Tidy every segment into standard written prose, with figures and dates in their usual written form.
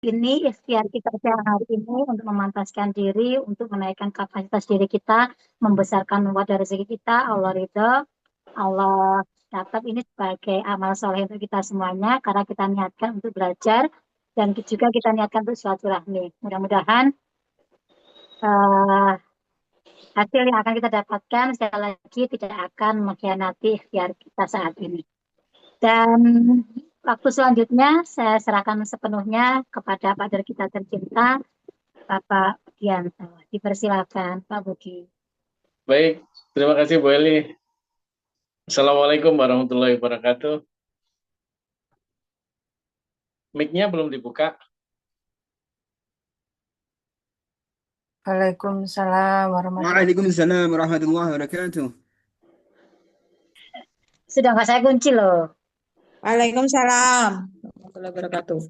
Ini ikhtiar kita siang hari ini untuk memantaskan diri, untuk menaikkan kapasitas diri kita, membesarkan wadah rezeki kita, Allah ridho, Allah catat ini sebagai amal soleh untuk kita semuanya, karena kita niatkan untuk belajar, dan juga kita niatkan untuk silaturahmi. Mudah-mudahan eh, hasil yang akan kita dapatkan sekali lagi tidak akan mengkhianati ikhtiar kita saat ini. Dan waktu selanjutnya saya serahkan sepenuhnya kepada Pak kita tercinta, Bapak Dianto. Dipersilakan, Pak Budi. Baik, terima kasih Bu Eli. Assalamualaikum warahmatullahi wabarakatuh. Mic-nya belum dibuka. Waalaikumsalam warahmatullahi Waalaikumsalam warahmatullahi wabarakatuh. Sudah nggak saya kunci loh. Waalaikumsalam warahmatullahi wabarakatuh.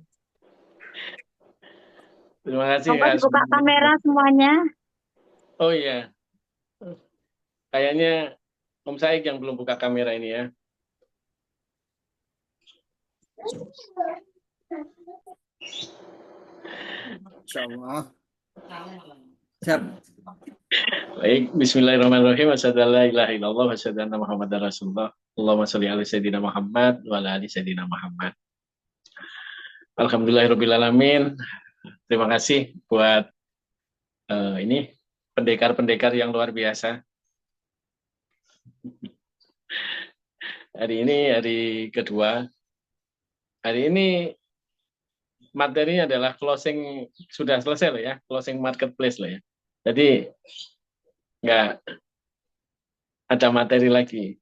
Terima kasih. Monggo dibuka kamera semuanya. Oh iya, kayaknya Om Saik yang belum buka kamera ini ya. Insyaallah. Siap. Baik, bismillahirrahmanirrahim. Asyhadu an la ilaha illallah wa asyhadu anna Muhammadar Rasulullah. Allahumma sholli ala sayyidina Muhammad wa ala ali sayyidina Muhammad. Alhamdulillahirabbil alamin. Terima kasih buat ini pendekar-pendekar yang luar biasa. Hari ini hari kedua. Hari ini materinya adalah closing, sudah selesai loh ya, closing marketplace loh ya. Jadi nggak ada materi lagi.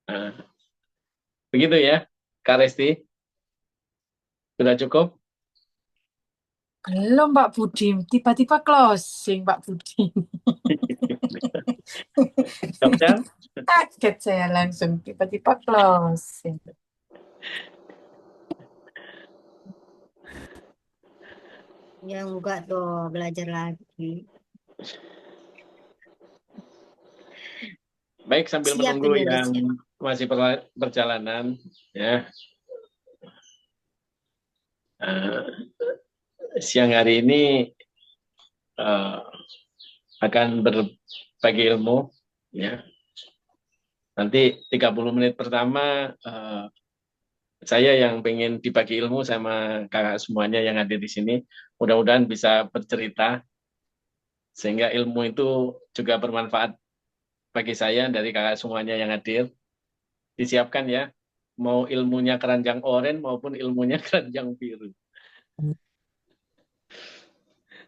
Nah, begitu ya, Kak Resti. Sudah cukup? Belum Pak Budi, tiba-tiba closing Pak Budi. Dokter? Kaget saya langsung, tiba-tiba closing. Ya enggak tuh, belajar lagi. Baik, sambil Siap menunggu ini udah yang siap. masih perjalanan, ya. Siang hari ini akan berbagi ilmu, ya. Nanti 30 menit pertama saya yang pengen dibagi ilmu sama kakak semuanya yang hadir di sini. Mudah-mudahan bisa bercerita sehingga ilmu itu juga bermanfaat bagi saya dari kakak semuanya yang hadir. Disiapkan ya, mau ilmunya keranjang oranye maupun ilmunya keranjang biru.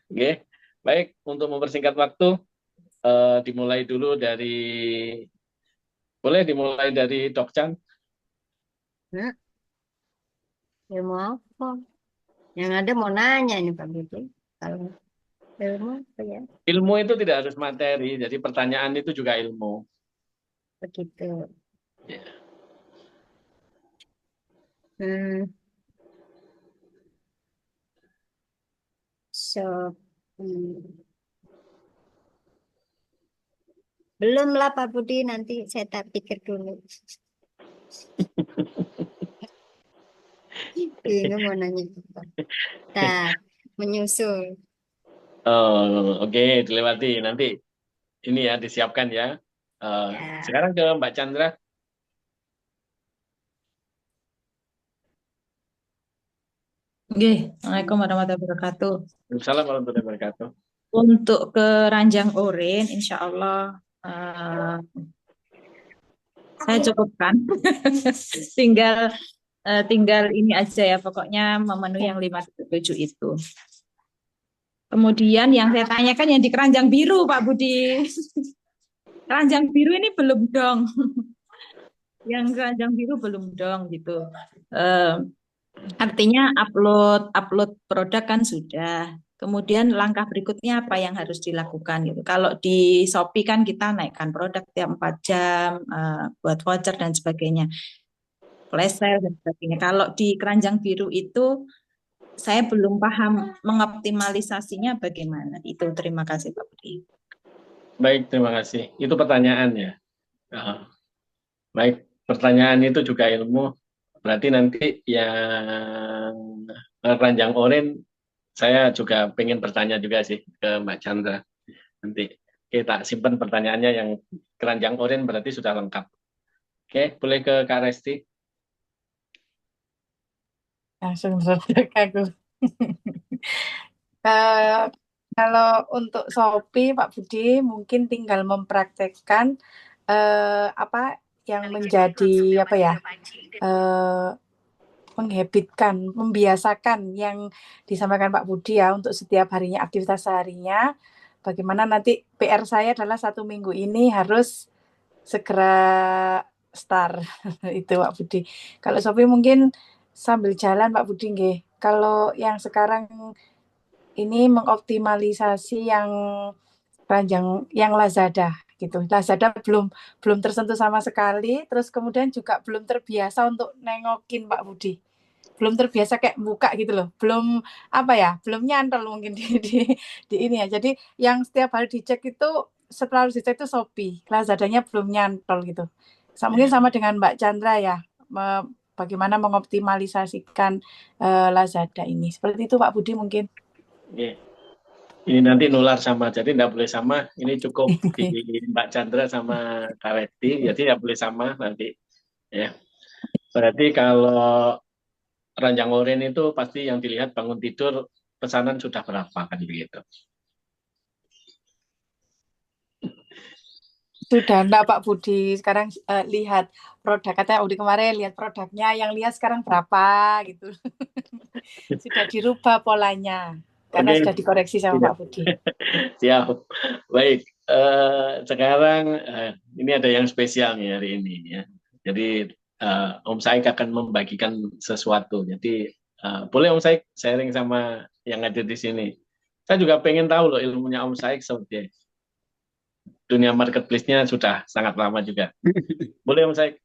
Oke, baik, untuk mempersingkat waktu, dimulai dulu dari, boleh dimulai dari Dok Chan. Nah, ilmu apa? Yang ada mau nanya ini Pak Budi. Kalau ilmu apa ya? Ilmu itu tidak harus materi, jadi pertanyaan itu juga ilmu. Begitu. Ya. Hmm. So, belum lah Pak Budi, nanti saya tak pikir dulu. Bingung mau nanya apa. Tak, menyusul. Oh, oke, dilewati nanti. Ini ya disiapkan ya. Ya. Sekarang ke Mbak Chandra. Assalamualaikum warahmatullahi wabarakatuh. Assalamualaikum warahmatullahi wabarakatuh. Untuk keranjang oren, insya Allah saya cukupkan. tinggal ini aja ya, pokoknya memenuhi yang 5-7 itu. Kemudian yang saya tanyakan yang di keranjang biru, Pak Budi. Keranjang biru ini belum dong. Yang keranjang biru belum dong gitu. Artinya upload produk kan sudah. Kemudian langkah berikutnya apa yang harus dilakukan gitu. Kalau di Shopee kan kita naikkan produk tiap 4 jam, buat voucher dan sebagainya. Flash sale dan sebagainya. Kalau di keranjang biru itu saya belum paham mengoptimalisasinya bagaimana. Itu terima kasih Pak Budi. Baik, terima kasih. Itu pertanyaan ya. Baik, pertanyaan itu juga ilmu. Berarti nanti yang keranjang oren, saya juga pengen bertanya juga sih ke Mbak Chandra. Nanti kita simpan pertanyaannya yang keranjang oren berarti sudah lengkap. Oke, boleh ke Kak Resti. Langsung sedek aku. Eh, Kalau untuk Shopee, Pak Budi mungkin tinggal mempraktekkan apa yang menjadi apa ya, eh, menghabitkan, membiasakan yang disampaikan Pak Budi ya untuk setiap harinya aktivitas seharinya. Bagaimana nanti PR saya adalah 1 minggu ini harus segera start itu Pak Budi. Kalau Shopee mungkin sambil jalan Pak Budi nggih. Kalau yang sekarang ini mengoptimalisasi yang keranjang yang Lazada gitu. Lazada belum belum tersentuh sama sekali, terus kemudian juga belum terbiasa untuk nengokin Pak Budi. Belum terbiasa kayak buka gitu loh. Belum apa ya, belum nyantol mungkin di ini ya. Jadi yang setiap hari dicek itu setelah dicek itu Shopee. Lazadanya belum nyantol gitu. Mungkin sama dengan Mbak Chandra ya. Bagaimana mengoptimalisasikan Lazada ini. Seperti itu Pak Budi mungkin. Oke. Ini nanti nular sama, jadi tidak boleh sama. Ini cukup di Mbak Chandra sama Kak Resti, jadi tidak boleh sama nanti. Ya, berarti kalau keranjang oren itu pasti yang dilihat bangun tidur pesanan sudah berapa kan begitu. Sudah enggak Pak Budi, sekarang lihat produk, katanya Udi kemarin lihat produknya, yang lihat sekarang berapa gitu. Sudah dirubah polanya, karena Oke, sudah dikoreksi sama siap. Pak Budi. Siap. Baik, sekarang ini ada yang spesial nih hari ini ya. Jadi Om Saik akan membagikan sesuatu. Jadi boleh Om Saik sharing sama yang ada di sini. Saya juga pengen tahu loh ilmunya Om Saik seperti dunia marketplace-nya sudah sangat lama juga. Boleh Om Saik?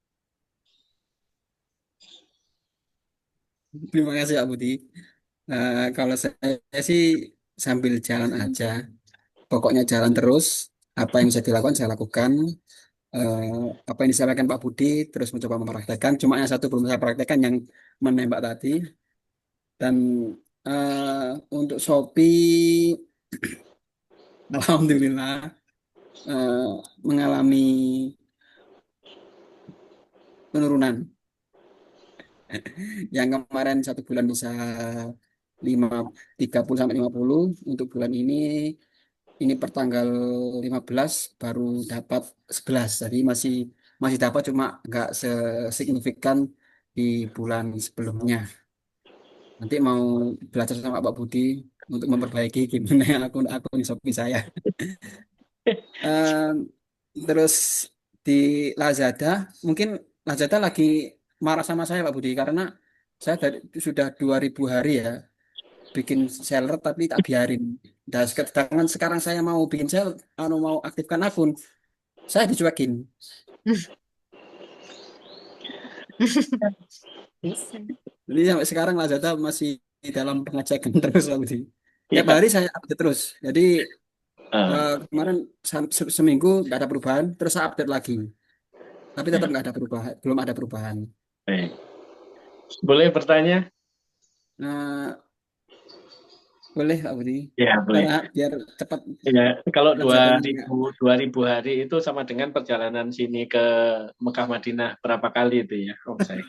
Terima kasih Pak Budi. Kalau saya sih sambil jalan aja. Pokoknya jalan terus. Apa yang bisa dilakukan saya lakukan. Apa yang disampaikan Pak Budi terus mencoba mempraktekkan. Cuma yang satu belum saya praktekkan yang menembak tadi. Dan untuk Shopee, alhamdulillah mengalami penurunan. Yang kemarin 1 bulan bisa 30 sampai 50, untuk bulan ini per tanggal 15 baru dapat 11. Jadi masih masih dapat, cuma nggak sesignifikan di bulan sebelumnya. Nanti mau belajar sama Pak Budi untuk memperbaiki gimana akun Shopee saya. Eh, Terus di Lazada, mungkin Lazada lagi marah sama saya Pak Budi, karena saya sudah 2000 hari ya bikin seller tapi tak biarin. Dan sedangkan sekarang saya mau bikin seller, mau aktifkan akun, saya dicuekin. Bisa. Jadi sampai sekarang Lazada masih di dalam pengecekan terus Pak Budi. Tiap Ya. hari saya update terus. Jadi kemarin seminggu nggak ada perubahan, terus saya update lagi. Tapi tetap nggak ada perubahan, belum ada perubahan. Baik. Boleh bertanya? Nah, boleh Pak Budi. Ya, boleh. Biar cepat Ya, kalau kerjaannya nggak. 2000 hari itu sama dengan perjalanan sini ke Mekah Madinah berapa kali itu ya, Om Saik?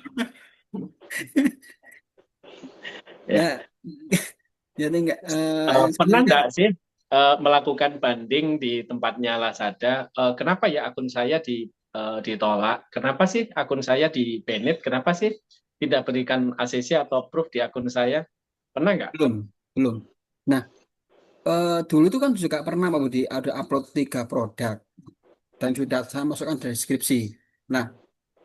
Ya. Ya, jadi nggak Pernah sebenarnya nggak sih melakukan banding di tempatnya Lazada? Kenapa ya akun saya ditolak? Kenapa sih akun saya di-banned? Kenapa sih tidak berikan ACC atau approve di akun saya? Pernah nggak? belum, belum. Nah, dulu tuh kan juga pernah Pak Budi ada upload 3 produk dan sudah saya masukkan deskripsi. Nah,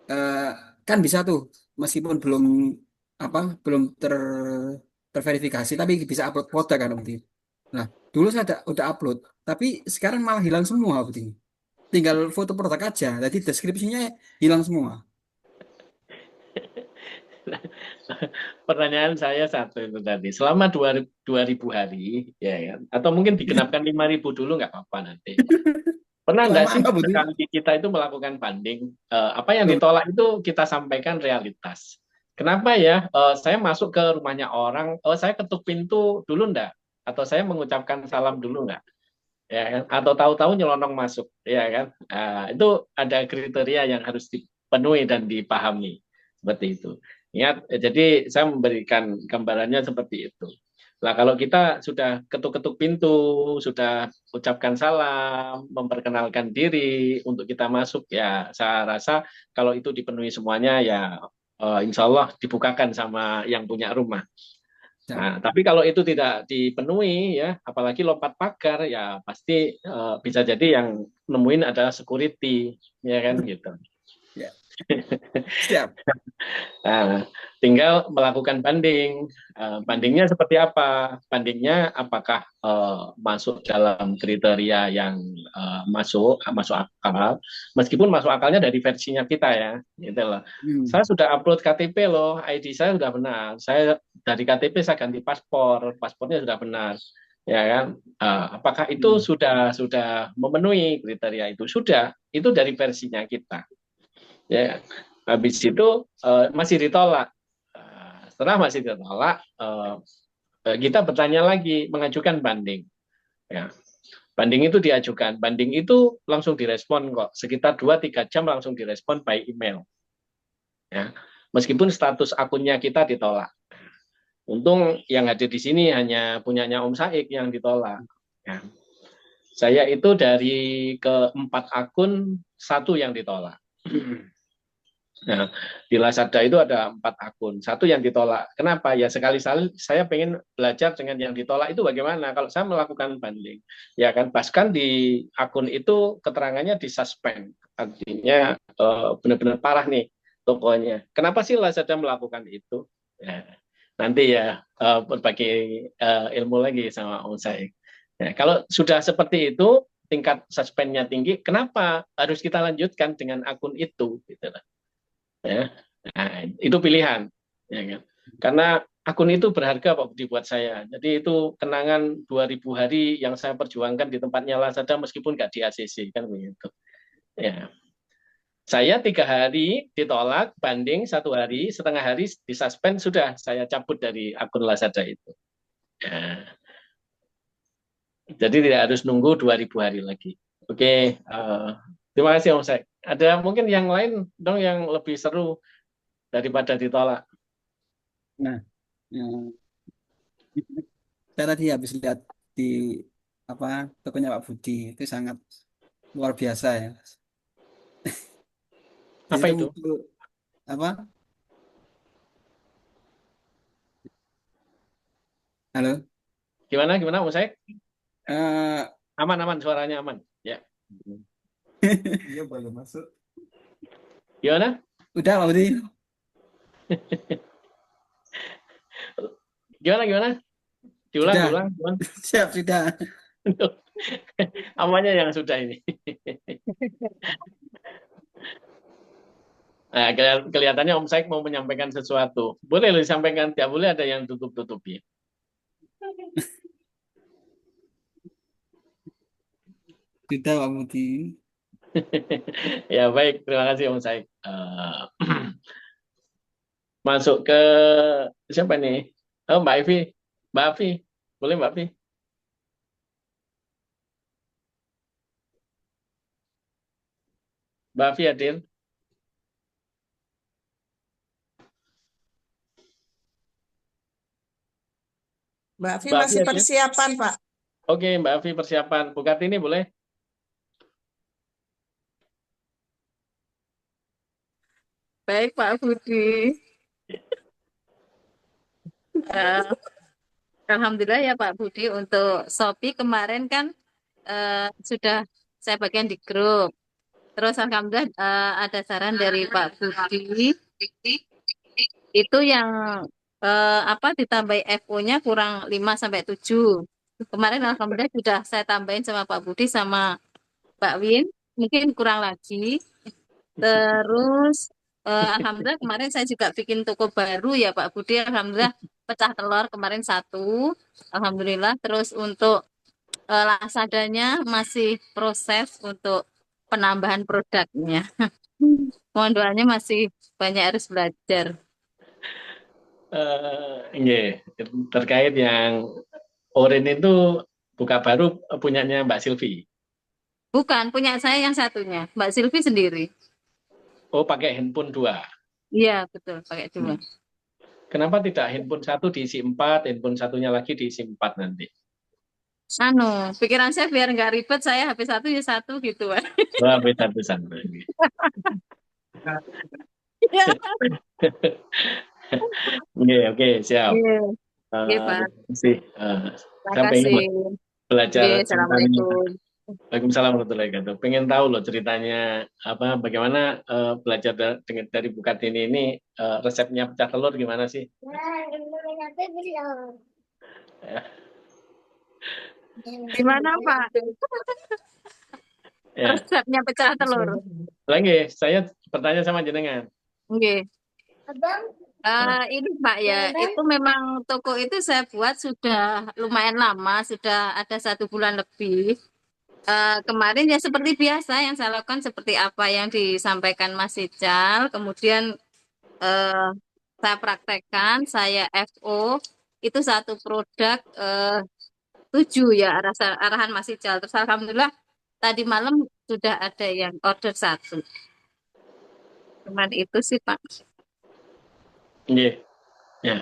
eh, kan bisa tuh meskipun belum terverifikasi tapi bisa upload produk kan Pak Budi. Nah, dulu saya udah upload, tapi sekarang malah hilang semua Pak Budi. Tinggal foto produk aja, jadi deskripsinya hilang semua. Pertanyaan saya satu itu tadi. Selama 2000 hari, ya kan? Atau mungkin digenapkan 5000 dulu nggak apa-apa nanti. Pernah nggak Lama sih Pak Budi. sekali kita itu melakukan banding? Apa yang ditolak itu kita sampaikan realitas. Kenapa ya? Saya masuk ke rumahnya orang, saya ketuk pintu dulu enggak? Atau saya mengucapkan salam dulu enggak? Ya kan? Atau tahu-tahu nyelonong masuk, ya kan? Itu ada kriteria yang harus dipenuhi dan dipahami seperti itu. Ingat, jadi saya memberikan gambarannya seperti itu. Nah, kalau kita sudah ketuk-ketuk pintu, sudah ucapkan salam, memperkenalkan diri untuk kita masuk, ya saya rasa kalau itu dipenuhi semuanya, ya insya Allah dibukakan sama yang punya rumah. Ya. Nah, tapi kalau itu tidak dipenuhi, ya, apalagi lompat pagar, ya pasti bisa jadi yang nemuin adalah security, ya kan gitu. Ya. Siap. Nah, tinggal melakukan banding. Bandingnya seperti apa? Bandingnya apakah masuk dalam kriteria yang masuk akal, meskipun masuk akalnya dari versinya kita ya, gitu loh. Saya sudah upload KTP loh, ID saya sudah benar. Saya dari KTP saya ganti paspornya sudah benar, ya kan? Apakah itu sudah memenuhi kriteria itu? Sudah, itu dari versinya kita. Ya, habis itu masih ditolak. Setelah masih ditolak, kita bertanya lagi, mengajukan banding. Ya, banding itu diajukan. Banding itu langsung direspon kok. Sekitar 2-3 jam langsung direspon by email. Ya, meskipun status akunnya kita ditolak. Untung yang ada di sini hanya punyanya Om Saik yang ditolak. Ya. Saya itu dari ke-4 akun, 1 yang ditolak. Nah, di Lazada itu ada 4 akun, 1 yang ditolak. Kenapa? Ya sekali-kali saya pengen belajar dengan yang ditolak itu bagaimana. Kalau saya melakukan banding, ya kan, bahkan di akun itu keterangannya disuspend, artinya benar-benar parah nih tokonya. Kenapa sih Lazada melakukan itu? Ya, nanti ya berbagi ilmu lagi sama Om Saik. Ya, kalau sudah seperti itu, tingkat suspendnya tinggi, kenapa harus kita lanjutkan dengan akun itu? Gitu. Ya, nah, itu pilihan, ya kan? Karena akun itu berharga Pak Budi buat saya. Jadi itu kenangan 2000 hari yang saya perjuangkan di tempatnya Lazada meskipun nggak di ACC kan begitu. Ya, saya 3 hari ditolak, banding 1 hari, setengah hari disuspend, sudah saya cabut dari akun Lazada itu. Ya. Jadi tidak harus nunggu 2000 hari lagi. Oke, terima kasih Om Sek. Ada mungkin yang lain dong yang lebih seru daripada ditolak. Nah, saya tadi habis lihat di tokonya Pak Budi itu sangat luar biasa ya. Di Apa situ itu? muncul apa? Halo. Gimana Om Sek? Eh, Aman, suaranya aman. Ya. Iya boleh masuk. Gimana? Udah Pak Budi. Gimana? Diulang. Siap, sudah. Amannya yang sudah ini. Nah, kelihatannya Om Saik mau menyampaikan sesuatu. Boleh disampaikan, tidak boleh ada yang tutup-tutupi. Sudah Pak Budi. Ya baik, terima kasih Om Saik. Masuk ke siapa nih? Oh, Mbak Afi. Boleh Mbak Afi? Mbak Afi hadir? Mbak Afi masih hadir? persiapan, Pak. Oke, Mbak Afi persiapan. Bu Kartini boleh? Baik, Pak Budi. Alhamdulillah ya Pak Budi, untuk Shopee kemarin kan sudah saya bagian di grup. Terus alhamdulillah ada saran dari Pak Budi itu yang ditambahi FO-nya kurang 5-7. Kemarin alhamdulillah sudah saya tambahin sama Pak Budi sama Mbak Win, mungkin kurang lagi. Terus alhamdulillah kemarin saya juga bikin toko baru ya Pak Budi. Alhamdulillah pecah telur kemarin 1. Alhamdulillah. Terus untuk Lazadanya masih proses untuk penambahan produknya. Mohon doanya, masih banyak harus belajar. Nggih, terkait yang Orin itu buka baru punyanya Mbak Silvi. Bukan, punya saya yang satunya. Mbak Silvi sendiri. Oh, pakai handphone 2. Iya, betul, pakai dua. Kenapa tidak handphone 1 diisi 4, handphone satunya lagi diisi 4 nanti? Pikiran saya biar nggak ribet, saya HP satu ya satu gitu. Wah, beda satu. Iya, Oke, siap. iya, iya, Pak. Terima kasih. Terima Saya pengen kasih. belajar Oke, ceritanya. Assalamualaikum. Waalaikumsalam warahmatullahi wabarakatuh. Pengen tahu loh ceritanya bagaimana belajar dari Bu Kartini ini resepnya pecah telur gimana sih? Ya, Gimana, Pak? ya. Resepnya pecah telur. Lagi, saya bertanya sama jenengan. Oke. Ini Pak ya, itu memang toko itu saya buat sudah lumayan lama, sudah ada 1 bulan lebih. Kemarin ya seperti biasa yang saya lakukan seperti apa yang disampaikan Mas Ical, kemudian eh, saya praktekkan, saya FO, itu satu produk 7 ya arahan Mas Ical. Terus Alhamdulillah tadi malam sudah ada yang order 1. Cuman itu sih Pak. Iya, ya. Iya.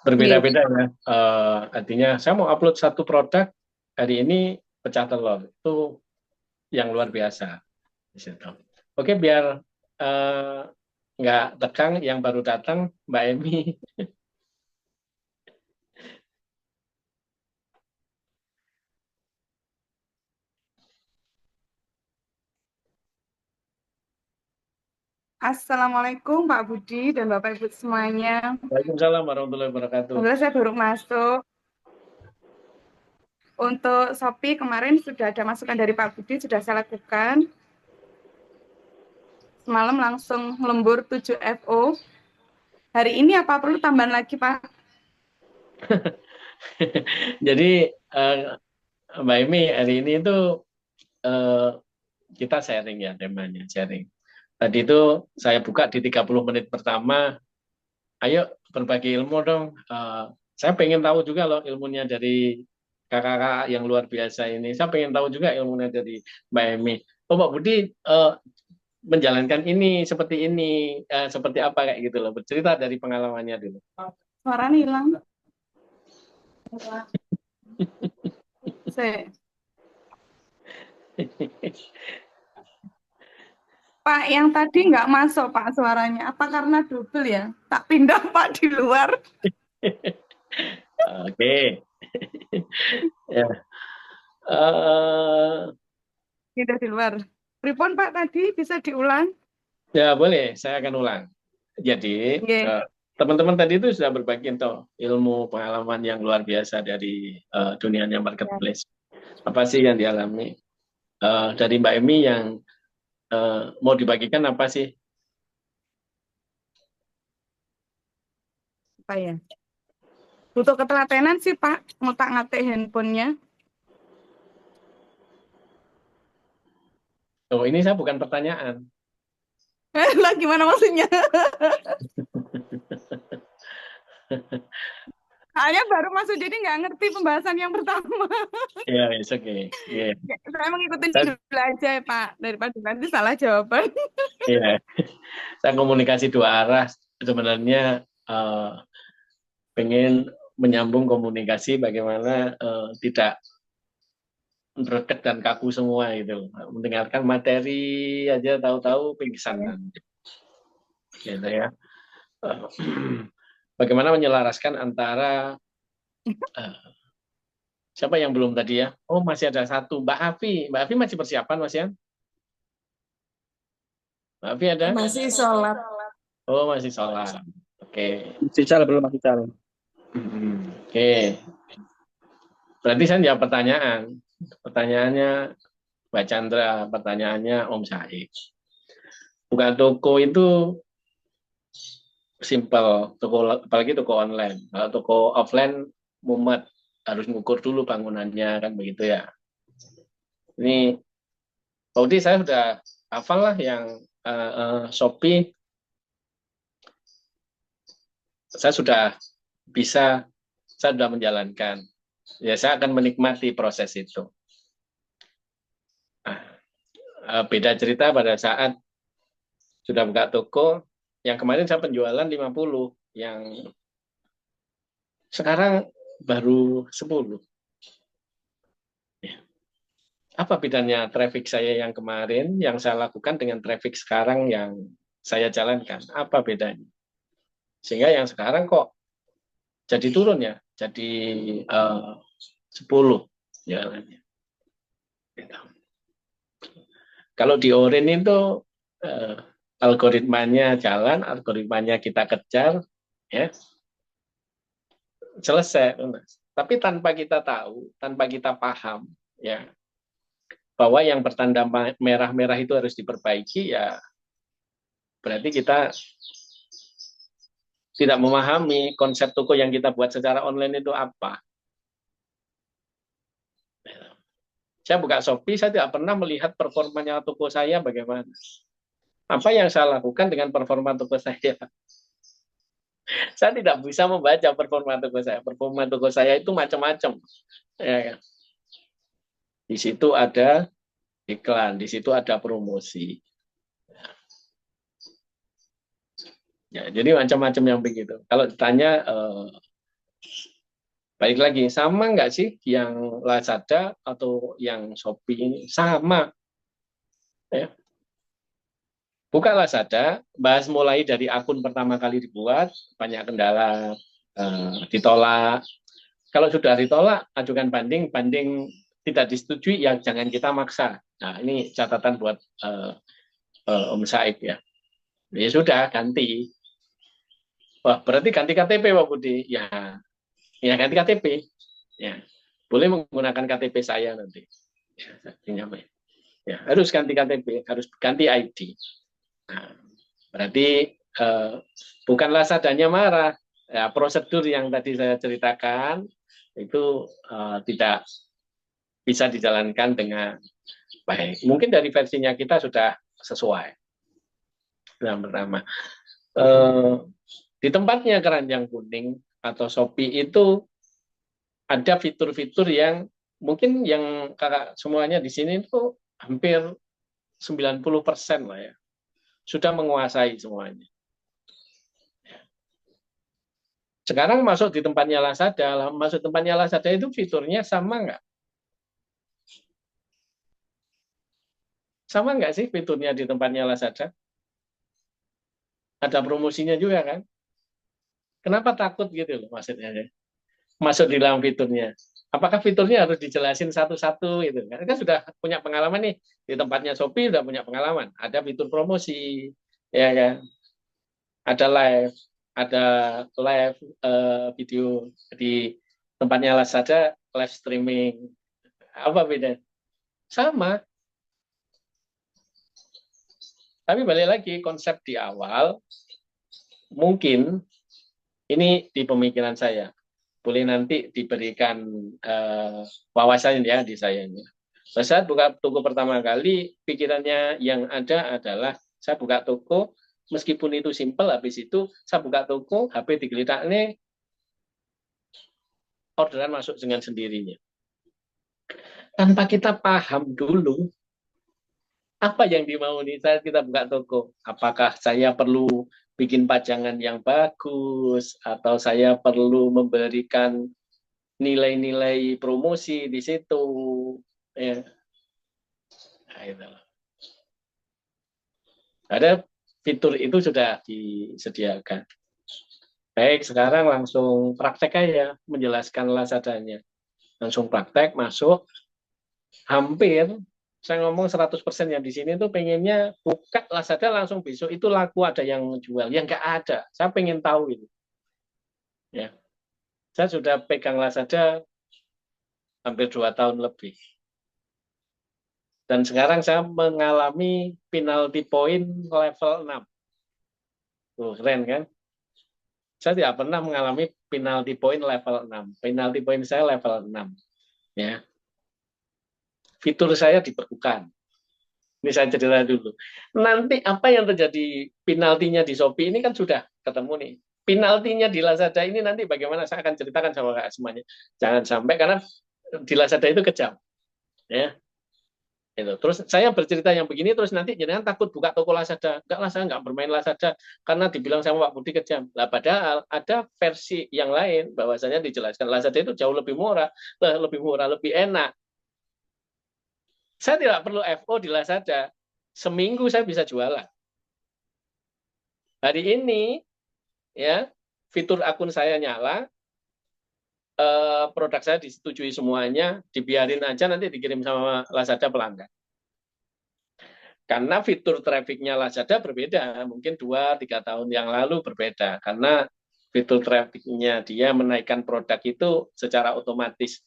Berbeda-beda ya. Artinya saya mau upload satu produk hari ini pecah telur itu yang luar biasa di situ. Oke, biar nggak tegang yang baru datang Mbak Emi. Assalamualaikum Pak Budi dan Bapak Ibu semuanya. Waalaikumsalam warahmatullahi wabarakatuh. Alhamdulillah saya baru masuk. Untuk Shopee kemarin sudah ada masukan dari Pak Budi, sudah saya lakukan. Semalam langsung lembur 7 FO. Hari ini apa perlu tambahan lagi Pak? Jadi Mbak Emi hari ini itu kita sharing ya temanya, sharing. Tadi itu saya buka di 30 menit pertama, ayo berbagi ilmu dong. Saya pengen tahu juga loh ilmunya dari kakak-kakak yang luar biasa ini. Saya pengen tahu juga ilmunya dari Mbak Emi. Oh, Pak Budi menjalankan ini, seperti apa kayak gitu loh. Bercerita dari pengalamannya dulu. Suaranya hilang. Pak, yang tadi nggak masuk Pak suaranya. Apa karena double ya? Tak pindah Pak di luar. Oke. Ya. Pindah di luar. Pripon Pak tadi bisa diulang? Ya boleh, saya akan ulang. Jadi teman-teman tadi itu sudah berbagi ilmu pengalaman yang luar biasa dari dunianya marketplace. Apa sih yang dialami dari Mbak Emi yang mau dibagikan apa sih? Apa ya? Butuh ketelatenan sih Pak, ngotak-ngatik handphonenya. Oh, ini saya bukan pertanyaan. Lah gimana maksudnya? Hanya baru masuk jadi nggak ngerti pembahasan yang pertama. Ya, it's okay. Yeah. Saya mengikuti dulu aja ya Pak, daripada nanti salah jawaban. Iya, saya komunikasi 2 arah. Sebenarnya pengen menyambung komunikasi bagaimana tidak berdekat dan kaku semua gitu. Mendengarkan materi aja tahu-tahu pingsan nanti. Gitu ya. Bagaimana menyelaraskan antara siapa yang belum tadi ya? Oh, masih ada satu, Mbak Afi. Mbak Afi masih persiapan, Mas Yan? Mbak Afi ada? Masih sholat. Oh, masih sholat. Oke. Masih cal belum masih cal. Oke. Berarti saya jawab pertanyaan. Pertanyaannya Mbak Chandra, pertanyaannya Om Syahik. Buka toko itu simple, apalagi toko online. Kalau toko offline mumet, harus ngukur dulu bangunannya kan begitu ya. Ini Audi saya sudah hafal lah yang Shopee saya sudah bisa, saya sudah menjalankan. Ya, saya akan menikmati proses itu. Nah, beda cerita pada saat sudah buka toko, yang kemarin saya penjualan 50, yang sekarang baru 10. Apa bedanya traffic saya yang kemarin, yang saya lakukan dengan traffic sekarang yang saya jalankan? Apa bedanya? Sehingga yang sekarang kok jadi turun ya, jadi 10 jalannya. Kalau di Orin itu algoritmanya jalan, algoritmanya kita kejar, ya selesai. Tapi tanpa kita tahu, tanpa kita paham, ya bahwa yang bertanda merah-merah itu harus diperbaiki, ya berarti kita tidak memahami konsep toko yang kita buat secara online itu apa. Saya buka Shopee, saya tidak pernah melihat performanya toko saya bagaimana. Apa yang saya lakukan dengan performa toko saya? Saya tidak bisa membaca performa toko saya. Performa toko saya itu macam-macam. Ya, di situ ada iklan, di situ ada promosi. Ya, jadi macam-macam yang begitu. Kalau ditanya, balik lagi, sama nggak sih yang Lazada atau yang Shopee ini? Sama. Ya. Buka Lazada, bahas mulai dari akun pertama kali dibuat, banyak kendala, ditolak. Kalau sudah ditolak, ajukan banding, banding tidak disetujui, ya jangan kita maksa. Nah, ini catatan buat Om Said ya. Ya sudah, ganti. Wah, berarti ganti KTP Pak Budi. Ya, ya ganti KTP. Ya, boleh menggunakan KTP saya nanti. Ya, harus ganti KTP, harus ganti ID. Nah, berarti bukan Lazadanya marah. Ya, prosedur yang tadi saya ceritakan itu tidak bisa dijalankan dengan baik. Mungkin dari versinya kita sudah sesuai. Yang pertama, di tempatnya Keranjang Kuning atau Shopee itu ada fitur-fitur yang mungkin yang kakak semuanya di sini itu hampir 90% lah ya, sudah menguasai semuanya. Sekarang masuk di tempatnya Lazada, masuk tempatnya Lazada itu fiturnya sama nggak? Sama nggak sih fiturnya di tempatnya Lazada? Ada promosinya juga kan? Kenapa takut gitu loh maksudnya? Masuk di dalam fiturnya. Apakah fiturnya harus dijelasin satu-satu gitu? Karena kan sudah punya pengalaman nih di tempatnya Shopee, sudah punya pengalaman. Ada fitur promosi, ya kan? Ada live video di tempatnya Lazada, live streaming. Apa beda? Sama. Tapi balik lagi konsep di awal, mungkin ini di pemikiran saya. Boleh nanti diberikan wawasan ya di saya ini. Pada saat buka toko pertama kali, pikirannya yang ada adalah saya buka toko, meskipun itu simpel, habis itu saya buka toko, HP digeletak nih, orderan masuk dengan sendirinya. Tanpa kita paham dulu apa yang dimau nih saat kita buka toko. Apakah saya perlu bikin pajangan yang bagus, atau saya perlu memberikan nilai-nilai promosi di situ, ya. Nah, itu. Ada fitur itu sudah disediakan. Baik, sekarang langsung praktek aja menjelaskan Lazadanya. Langsung praktek, masuk, hampir saya ngomong 100% yang di sini tuh pengennya buka Lazada langsung besok itu laku ada yang jual, yang nggak ada. Saya pengen tahu itu. Ya, saya sudah pegang Lazada hampir 2 tahun lebih. Dan sekarang saya mengalami penalty point level 6. Tuh, keren kan? Saya tidak pernah mengalami penalty point level 6. Penalty point saya level 6. Ya. Fitur saya diperlukan. Ini saya cerita dulu. Nanti apa yang terjadi penaltinya di Shopee ini kan sudah ketemu nih. penaltinya di Lazada ini nanti bagaimana saya akan ceritakan sama kakak semuanya. Jangan sampai, karena di Lazada itu kejam, ya. Itu. Terus saya bercerita yang begini, terus nanti jangan takut buka toko Lazada. Enggak lah, saya enggak bermain Lazada karena dibilang sama Pak Budi kejam. Lah padahal ada versi yang lain, bahwasanya dijelaskan Lazada itu jauh lebih murah, lebih enak. Saya tidak perlu FO di Lazada. Seminggu saya bisa jualan. Hari ini, ya, fitur akun saya nyala, produk saya disetujui semuanya, dibiarin aja nanti dikirim sama Lazada pelanggan. Karena fitur trafficnya Lazada berbeda, mungkin 2-3 tahun yang lalu berbeda, karena fitur trafficnya dia menaikkan produk itu secara otomatis.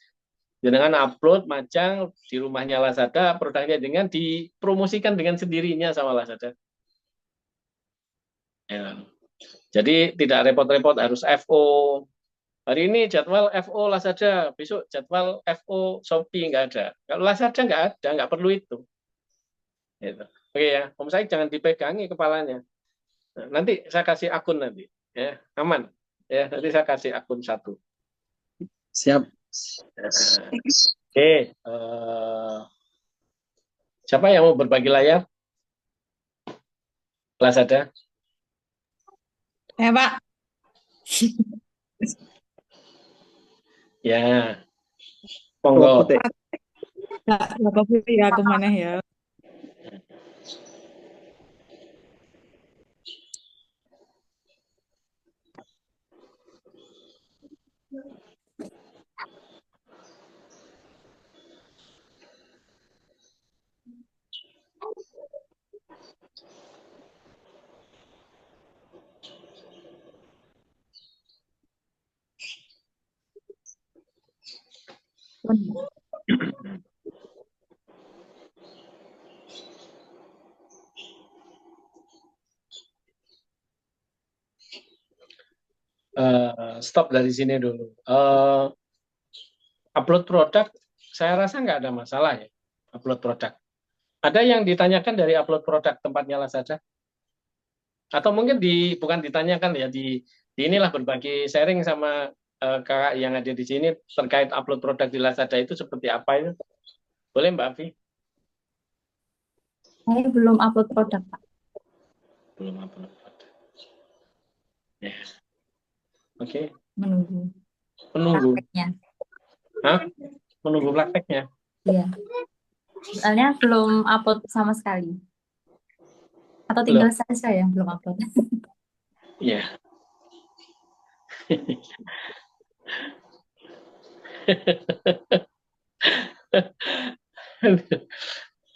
Dengan upload, macang di rumahnya Lazada, produknya dengan dipromosikan dengan sendirinya sama Lazada. Ya. Jadi tidak repot-repot harus FO. Hari ini jadwal FO Lazada, besok jadwal FO Shopee, nggak ada. Kalau Lazada nggak ada, nggak perlu itu. Gitu. Oke ya, Om Said jangan dipegangi kepalanya. Nah, nanti saya kasih akun nanti, ya aman. Ya, nanti saya kasih akun 1. Siap. Oke, siapa yang mau berbagi layar? Lazada. Pak. Ya, monggo. Nggak apa-apa ya, kemana ya? Stop dari sini dulu. Upload produk, saya rasa nggak ada masalah ya. Upload produk. Ada yang ditanyakan dari upload produk tempatnya Lazada? Atau mungkin bukan ditanyakan ya, di inilah berbagi sharing sama kakak yang ada di sini terkait upload produk di Lazada itu seperti apa itu? Boleh Mbak Afi? Saya belum upload produk, Pak. Belum upload produk. Ya. Oke. Menunggu Menunggu. prakteknya. Hah? Menunggu prakteknya? Iya. Soalnya belum upload sama sekali. Atau Belum. tinggal saya yang belum upload. Iya.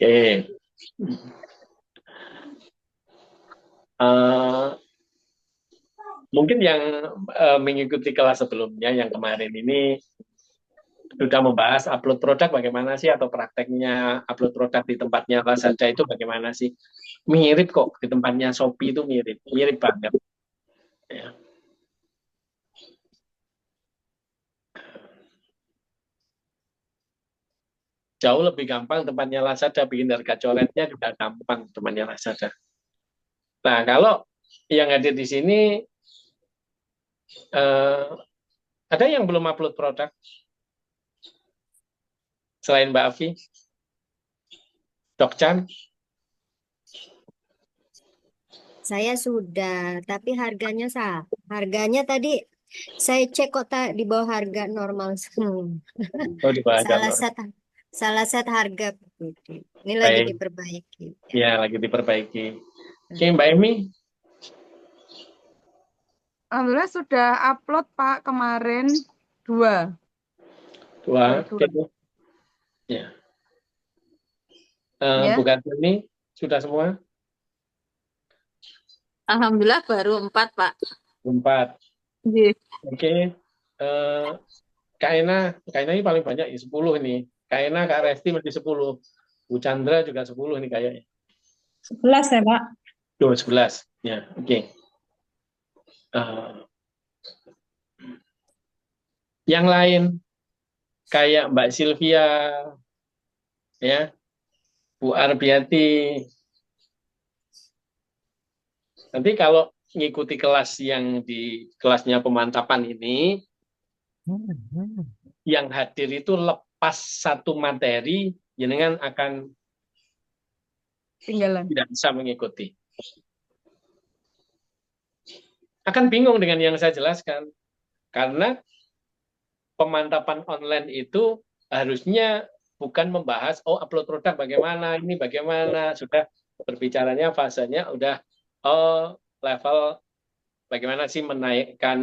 Oke. Mungkin yang mengikuti kelas sebelumnya yang kemarin ini sudah membahas upload produk bagaimana sih, atau prakteknya upload produk di tempatnya Lazada itu bagaimana sih. Mirip kok, di tempatnya Shopee itu mirip banget. Ya. Jauh lebih gampang tempatnya Lazada, bikin harga coretnya juga gampang tempatnya Lazada. Nah, kalau yang hadir di sini ada yang belum upload produk selain Mbak Afi? Dok Chan? Saya sudah, tapi harganya harganya tadi saya cek kok di bawah harga normal semua. Oh, di bawah harga normal. Salah satu harga begitu. Ini Baik. lagi diperbaiki. Ya, lagi diperbaiki. Oke, Mbak Emi? Alhamdulillah sudah upload Pak kemarin 2. 2. Oke. Ya. Ya. Bukan ini sudah semua? Alhamdulillah baru 4, Pak. 4. Iya. Oke. Kak Ena ini paling banyak ya, 10 ini. Kak Ena, Kak Resti masih 10. Bu Chandra juga 10 ini kayaknya. 11 ya, Pak. 11. Ya, oke. Yang lain kayak Mbak Sylvia, ya, Bu Arbiati. Nanti kalau ngikuti kelas yang di kelasnya pemantapan ini, yang hadir itu lepas satu materi, jenengan akan Tinggalan. tidak bisa mengikuti. Akan bingung dengan yang saya jelaskan. Karena pemantapan online itu harusnya bukan membahas, oh upload produk bagaimana, ini bagaimana, sudah berbicaranya fasenya udah level bagaimana sih menaikkan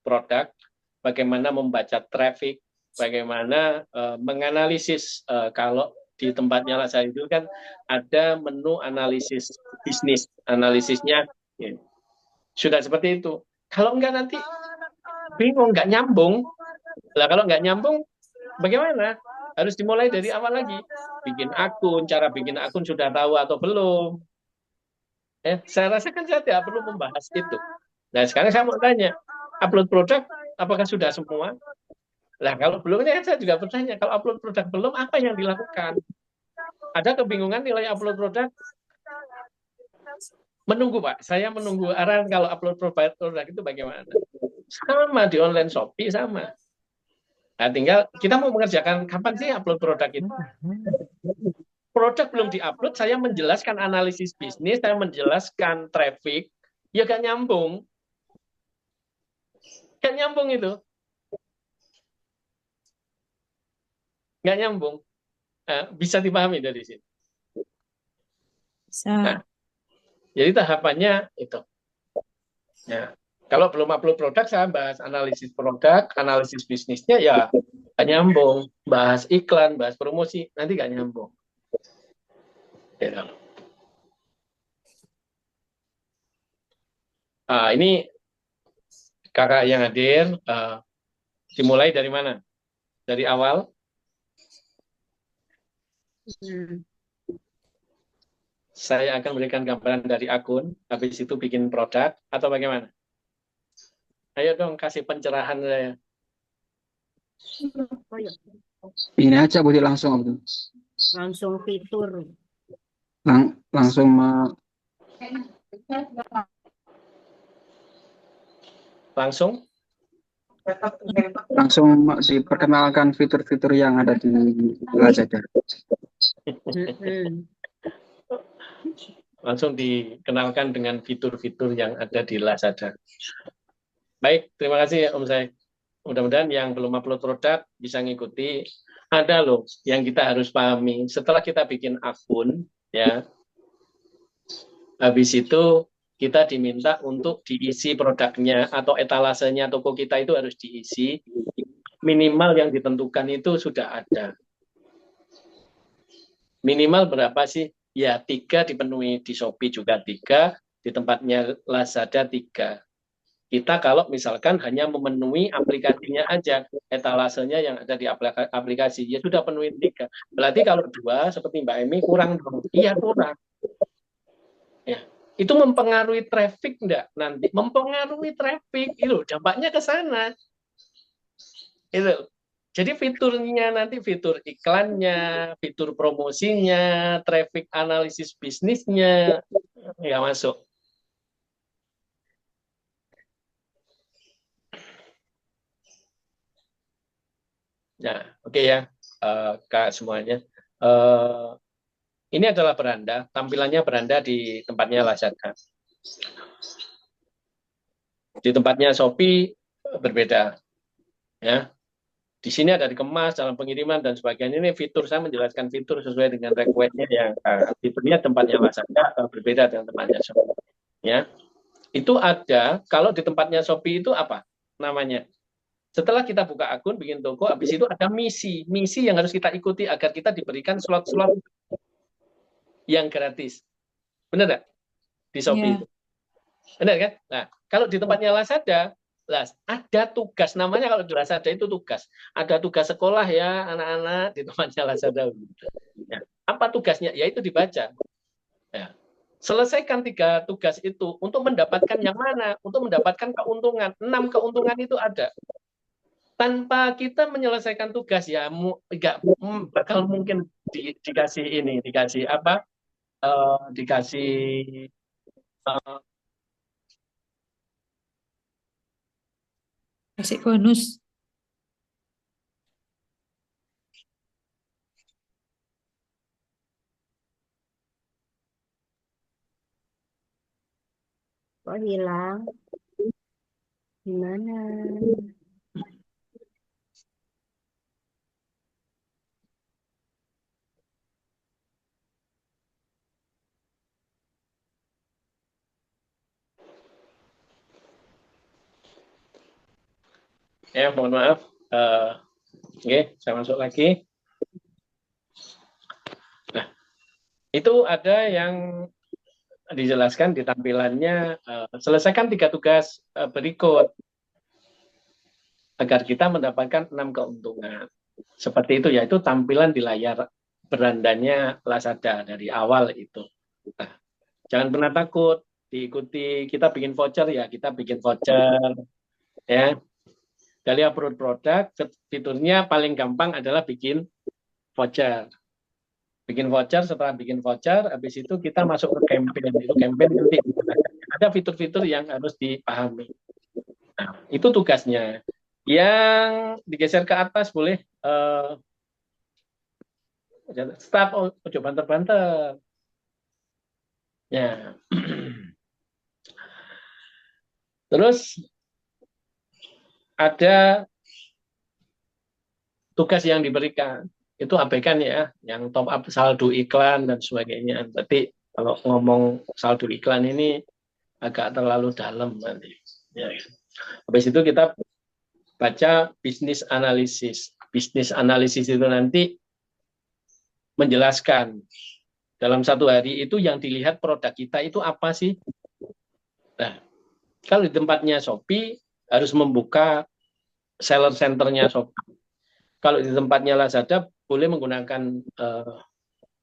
produk, bagaimana membaca traffic, bagaimana menganalisis kalau di tempatnya Lazada itu kan ada menu analisis bisnis, analisisnya ya, sudah seperti itu. Kalau enggak nanti bingung, nggak nyambung. Lah kalau nggak nyambung, bagaimana? Harus dimulai dari awal lagi. Bikin akun, cara bikin akun sudah tahu atau belum? Saya rasa kan saya tidak perlu membahas itu. Nah sekarang saya mau tanya, upload produk apakah sudah semua? Nah kalau belum, saya juga bertanya, kalau upload produk belum, apa yang dilakukan? Ada kebingungan nilai upload produk? Menunggu Pak, saya menunggu arahan kalau upload produk itu bagaimana. Sama di online Shopee sama. Nah, tinggal kita mau mengerjakan kapan sih upload produk itu? Produk belum diupload, saya menjelaskan analisis bisnis, saya menjelaskan traffic, ya gak nyambung. Gak nyambung itu. Gak nyambung. Bisa dipahami dari sini. Bisa. Nah, jadi tahapannya itu. Ya. Kalau belum upload produk, saya bahas analisis produk, analisis bisnisnya, ya gak nyambung. Bahas iklan, bahas promosi, nanti gak nyambung. Ya. Ini kakak yang hadir, dimulai dari mana? Dari awal? Saya akan berikan gambaran dari akun, habis itu bikin produk, atau bagaimana? Ayo dong, kasih pencerahan saya. Ini aja Budi langsung. Langsung fitur. Langsung diperkenalkan fitur-fitur yang ada di Lazada. Langsung dikenalkan dengan fitur-fitur yang ada di Lazada. Baik, terima kasih ya Om Saya. Mudah-mudahan yang belum upload produk bisa ngikuti. Ada loh yang kita harus pahami. Setelah kita bikin akun, ya, habis itu kita diminta untuk diisi produknya atau etalasenya toko kita itu harus diisi. Minimal yang ditentukan itu sudah ada. Minimal berapa sih? Ya 3 dipenuhi, di Shopee juga 3, di tempatnya Lazada 3. Kita kalau misalkan hanya memenuhi aplikasinya aja, etalasenya yang ada di aplikasi, ya sudah penuhi 3. Berarti kalau 2, seperti Mbak Emi, kurang dong. Iya, kurang. Ya, itu mempengaruhi traffic enggak? Nanti mempengaruhi traffic, itu dampaknya ke sana. Itu. Jadi fiturnya nanti fitur iklannya, fitur promosinya, traffic analisis bisnisnya, ya masuk. Nah, oke ya, Kak semuanya. Ini adalah beranda, tampilannya beranda di tempatnya Lazada. Di tempatnya Shopee berbeda. Ya. Di sini ada dikemas dalam pengiriman dan sebagainya. Ini fitur, saya menjelaskan fitur sesuai dengan request-nya yang fiturnya tempatnya Lazada berbeda dengan tempatnya Shopee. Ya. Itu ada, kalau di tempatnya Shopee itu apa namanya? Setelah kita buka akun, bikin toko, habis itu ada misi yang harus kita ikuti agar kita diberikan slot-slot yang gratis. Benar nggak? Di Shopee itu. Benar kan? Nah, kalau di tempatnya Lazada, ada tugas, namanya kalau di Lazada itu tugas. Ada tugas sekolah ya, anak-anak di tempatnya Lazada. Ya. Apa tugasnya? Ya itu dibaca. Ya. Selesaikan 3 tugas itu untuk mendapatkan yang mana? Untuk mendapatkan keuntungan. 6 keuntungan itu ada. Tanpa kita menyelesaikan tugas ya nggak bakal mungkin dikasih ini, dikasih apa? Dikasih Kasih bonus. Kok hilang? Gimana? Ya, mohon maaf. Oke, saya masuk lagi. Nah, itu ada yang dijelaskan di tampilannya, selesaikan 3 tugas berikut agar kita mendapatkan 6 keuntungan. Seperti itu, yaitu tampilan di layar berandanya Lazada dari awal itu. Nah, jangan pernah takut diikuti. Kita bikin voucher ya, kita bikin voucher ya. Dari upload produk, fiturnya paling gampang adalah bikin voucher. Bikin voucher, setelah bikin voucher, habis itu kita masuk ke campaign. Itu campaign nanti ada fitur-fitur yang harus dipahami. Nah, itu tugasnya. Yang digeser ke atas boleh start, ojo banter-banter. Ya. Terus ada tugas yang diberikan. Itu abaikan ya, yang top up saldo iklan dan sebagainya. Tapi kalau ngomong saldo iklan ini agak terlalu dalam nanti. Ya. Habis itu kita baca bisnis analisis. Bisnis analisis itu nanti menjelaskan dalam 1 hari itu yang dilihat produk kita itu apa sih. Nah, kalau di tempatnya Shopee harus membuka seller centernya Shopee. Kalau di tempatnya Lazada boleh menggunakan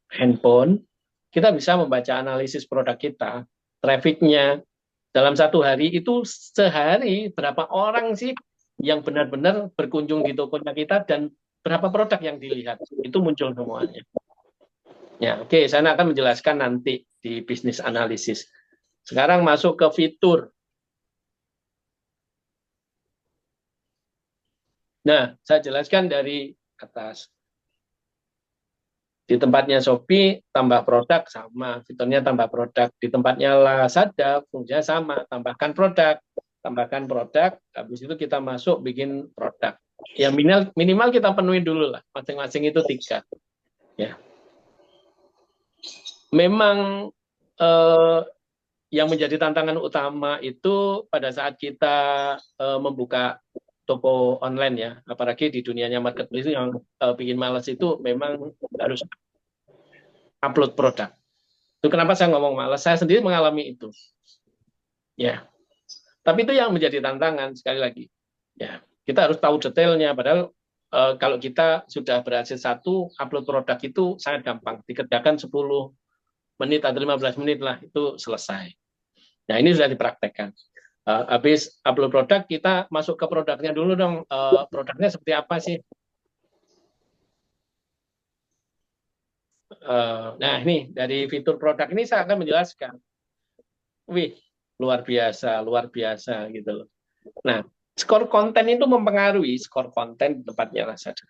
handphone, kita bisa membaca analisis produk kita, trafficnya. Dalam 1 hari itu sehari berapa orang sih yang benar-benar berkunjung di tokonya kita dan berapa produk yang dilihat. Itu muncul semuanya. Ya, oke, saya akan menjelaskan nanti di bisnis analisis. Sekarang masuk ke fitur. Nah, saya jelaskan dari atas. Di tempatnya Shopee, tambah produk sama, fiturnya tambah produk. Di tempatnya Lazada, fungsinya sama, tambahkan produk. Tambahkan produk, habis itu kita masuk bikin produk. Yang minimal kita penuhi dulu lah, masing-masing itu 3. Ya. Memang yang menjadi tantangan utama itu pada saat kita membuka toko online ya, apalagi di dunianya marketplace yang bikin malas itu memang harus upload produk. Itu kenapa saya ngomong malas, saya sendiri mengalami itu. Ya. Tapi itu yang menjadi tantangan sekali lagi. Ya, kita harus tahu detailnya padahal kalau kita sudah berhasil 1 upload produk itu sangat gampang, dikerjakan 10 menit atau 15 menit lah itu selesai. Nah, ini sudah dipraktekkan. Habis upload produk, kita masuk ke produknya dulu dong. Produknya seperti apa sih? Nah, ini dari fitur produk ini saya akan menjelaskan. Wih, luar biasa gitu loh. Nah, skor konten itu mempengaruhi skor konten di tempatnya Lazada.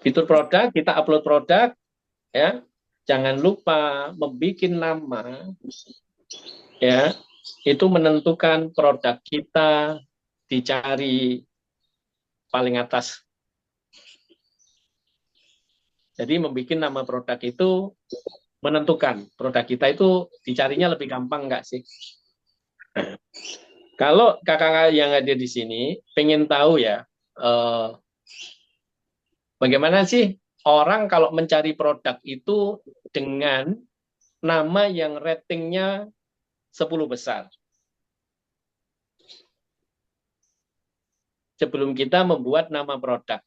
Fitur produk, kita upload produk, ya. Jangan lupa membuat nama, ya. Itu menentukan produk kita dicari paling atas. Jadi membuat nama produk itu menentukan produk kita itu dicarinya lebih gampang nggak sih? Nah, kalau kakak yang ada di sini pengen tahu ya, bagaimana sih orang kalau mencari produk itu dengan nama yang ratingnya 10 besar? Sebelum kita membuat nama produk.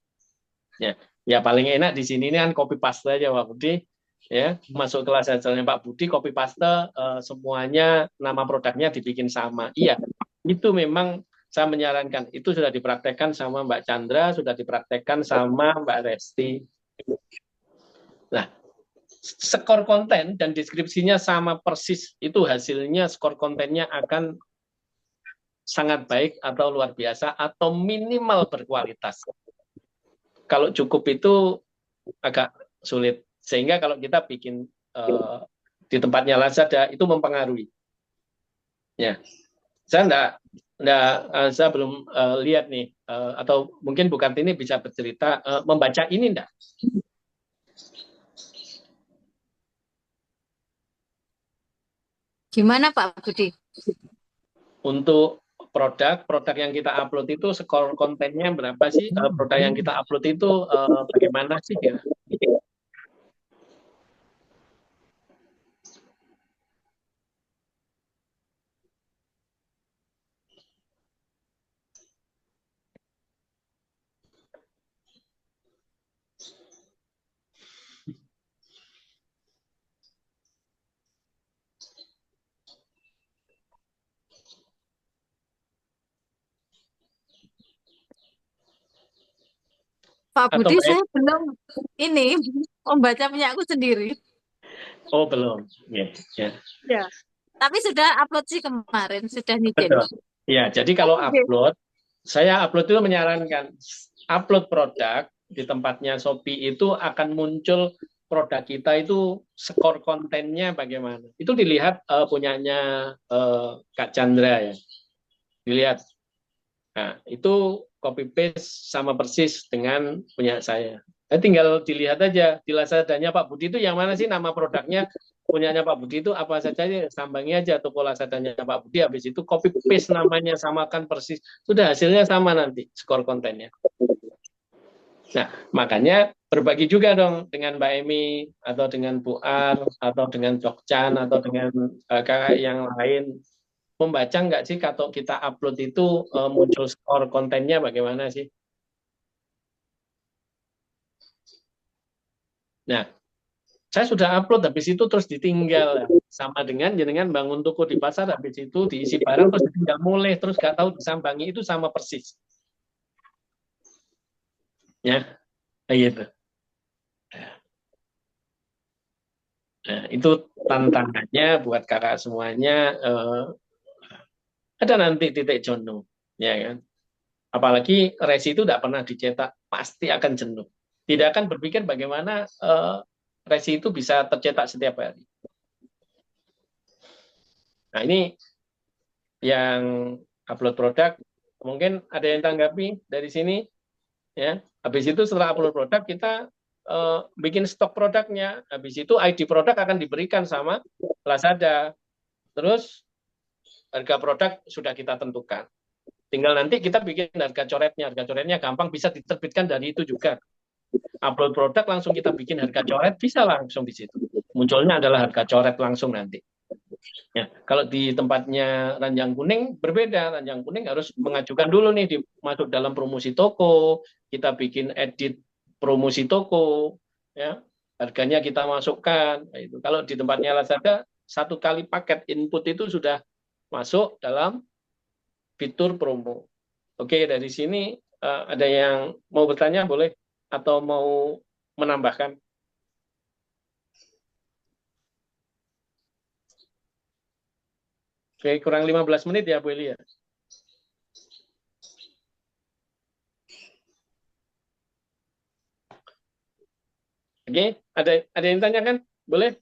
Ya paling enak di sini ini kan copy paste aja Pak Budi. Ya, masuk kelas asalnya Pak Budi, copy paste semuanya nama produknya dibikin sama. Iya, itu memang saya menyarankan. Itu sudah dipraktekkan sama Mbak Chandra, sudah dipraktekkan sama Mbak Resti. Nah, skor konten dan deskripsinya sama persis, itu hasilnya skor kontennya akan sangat baik atau luar biasa atau minimal berkualitas. Kalau cukup itu agak sulit. Sehingga kalau kita bikin di tempatnya Lazada itu mempengaruhi. Ya, saya saya belum lihat nih, atau mungkin Bu Kartini bisa bercerita membaca ini enggak? Gimana Pak Budi? Untuk produk yang kita upload itu skor kontennya berapa sih? Produk yang kita upload itu bagaimana sih ya? Pak Atau Budi, Mbak saya belum ini membaca punya aku sendiri. Oh belum, ya, ya. Ya. Tapi sudah upload sih kemarin, sudah nyicil. Betul. Ya, jadi kalau Oke. upload, saya upload itu menyarankan upload produk di tempatnya Shopee itu akan muncul produk kita itu skor kontennya bagaimana. Itu dilihat punyanya Kak Chandra ya. Dilihat. Nah, itu copy paste sama persis dengan punya saya. Tinggal dilihat aja di Lazadanya Pak Budi itu yang mana sih nama produknya, punyanya Pak Budi itu apa saja, sambangi aja toko Lazadanya Pak Budi, habis itu copy paste namanya, samakan persis, sudah hasilnya sama nanti skor kontennya. Nah, makanya berbagi juga dong dengan Mbak Emi atau dengan Bu Ar atau dengan Cokchan atau dengan kakak yang lain. Membaca nggak sih kalau kita upload itu muncul skor kontennya bagaimana sih? Nah, saya sudah upload, habis itu terus ditinggal. Sama dengan jenengan bangun toko di pasar, habis itu diisi barang, terus ditinggal mulai, terus nggak tahu disambangi, itu sama persis. Ya, kayak gitu. Nah, itu tantangannya buat kakak semuanya. Ada nanti titik jenuh, ya kan? Apalagi resi itu tidak pernah dicetak, pasti akan jenuh. Tidak akan berpikir bagaimana resi itu bisa tercetak setiap hari. Nah, ini yang upload produk, mungkin ada yang tanggapi dari sini, ya. Habis itu setelah upload produk kita bikin stok produknya. Habis itu ID produk akan diberikan sama Lazada. Terus harga produk sudah kita tentukan. Tinggal nanti kita bikin harga coretnya. Harga coretnya gampang, bisa diterbitkan dari itu juga. Upload produk langsung kita bikin harga coret, bisa langsung di situ. Munculnya adalah harga coret langsung nanti. Ya, kalau di tempatnya Ranjang Kuning berbeda. Ranjang Kuning harus mengajukan dulu nih masuk dalam promosi toko, kita bikin edit promosi toko, ya. Harganya kita masukkan. Nah, itu. Kalau di tempatnya Lazada, satu kali paket input itu sudah masuk dalam fitur promo. Oke, dari sini ada yang mau bertanya boleh atau mau menambahkan? Oke, kurang 15 menit ya Bu Eli ya. Oke, ada yang tanyakan? Boleh?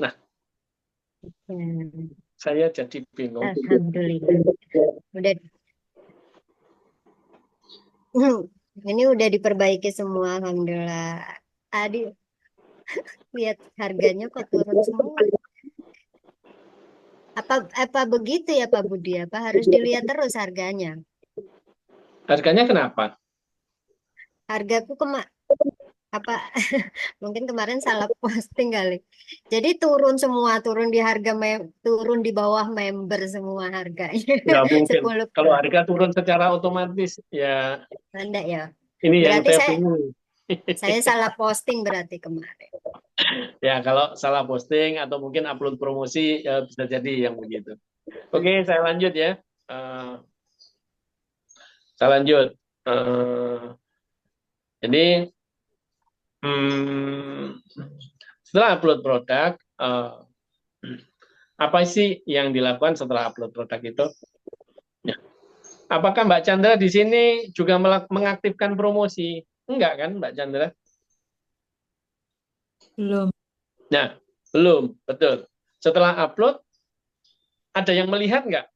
Nah, saya jadi bingung. Alhamdulillah. Ini udah diperbaiki semua, alhamdulillah. Tadi lihat harganya kok turun semua. Apa begitu ya Pak Budi? Apa harus dilihat terus harganya? Harganya kenapa? Hargaku mungkin kemarin salah posting kali. Jadi turun semua, turun di bawah member semua harganya. Nggak mungkin. 10. Kalau harga turun secara otomatis, ya Anda ya. ini yang Berarti saya bingung. saya salah posting berarti kemarin. Ya, kalau salah posting atau mungkin upload promosi, ya bisa jadi yang begitu. Oke, saya lanjut ya. Saya lanjut. Jadi, Setelah upload produk, apa sih yang dilakukan setelah upload produk itu? Ya. Apakah Mbak Chandra di sini juga mengaktifkan promosi? Enggak kan, Mbak Chandra? Belum. Nah, belum, betul. Setelah upload, ada yang melihat nggak?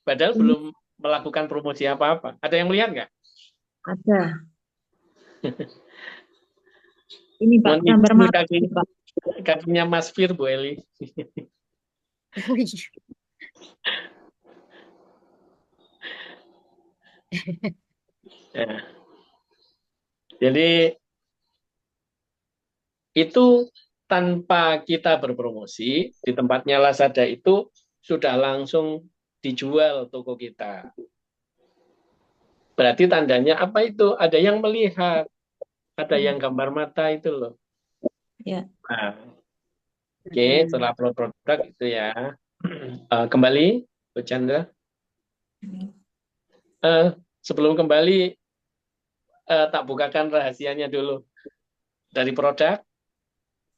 Padahal belum melakukan promosi apa-apa. Ada yang melihat nggak? Ada. Ini Pak, Mohon gambar izin, mata Pak. kakinya Mas Fir, Bu Eli. Ya. Jadi itu tanpa kita berpromosi di tempatnya Lazada itu sudah langsung dijual toko kita. Berarti tandanya apa itu? Ada yang melihat, ada yang gambar mata itu loh. Ya. Nah, oke, setelah produk itu ya. Kembali, Bu Chandra. Sebelum kembali, tak bukakan rahasianya dulu. Dari produk,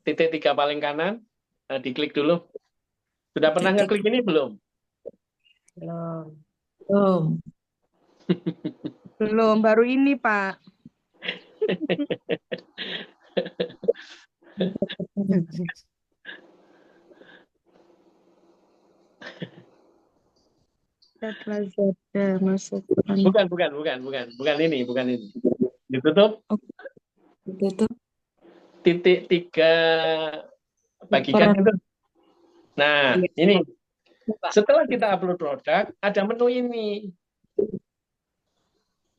titik 3 paling kanan, diklik dulu. Sudah pernah ngeklik ini belum? Belum. Belum. Belum, baru ini, Pak. Lazada masukkan. Bukan ini. Ditutup. Ditutup. Titik 3 bagikan itu. Nah, ini setelah kita upload produk, ada menu ini.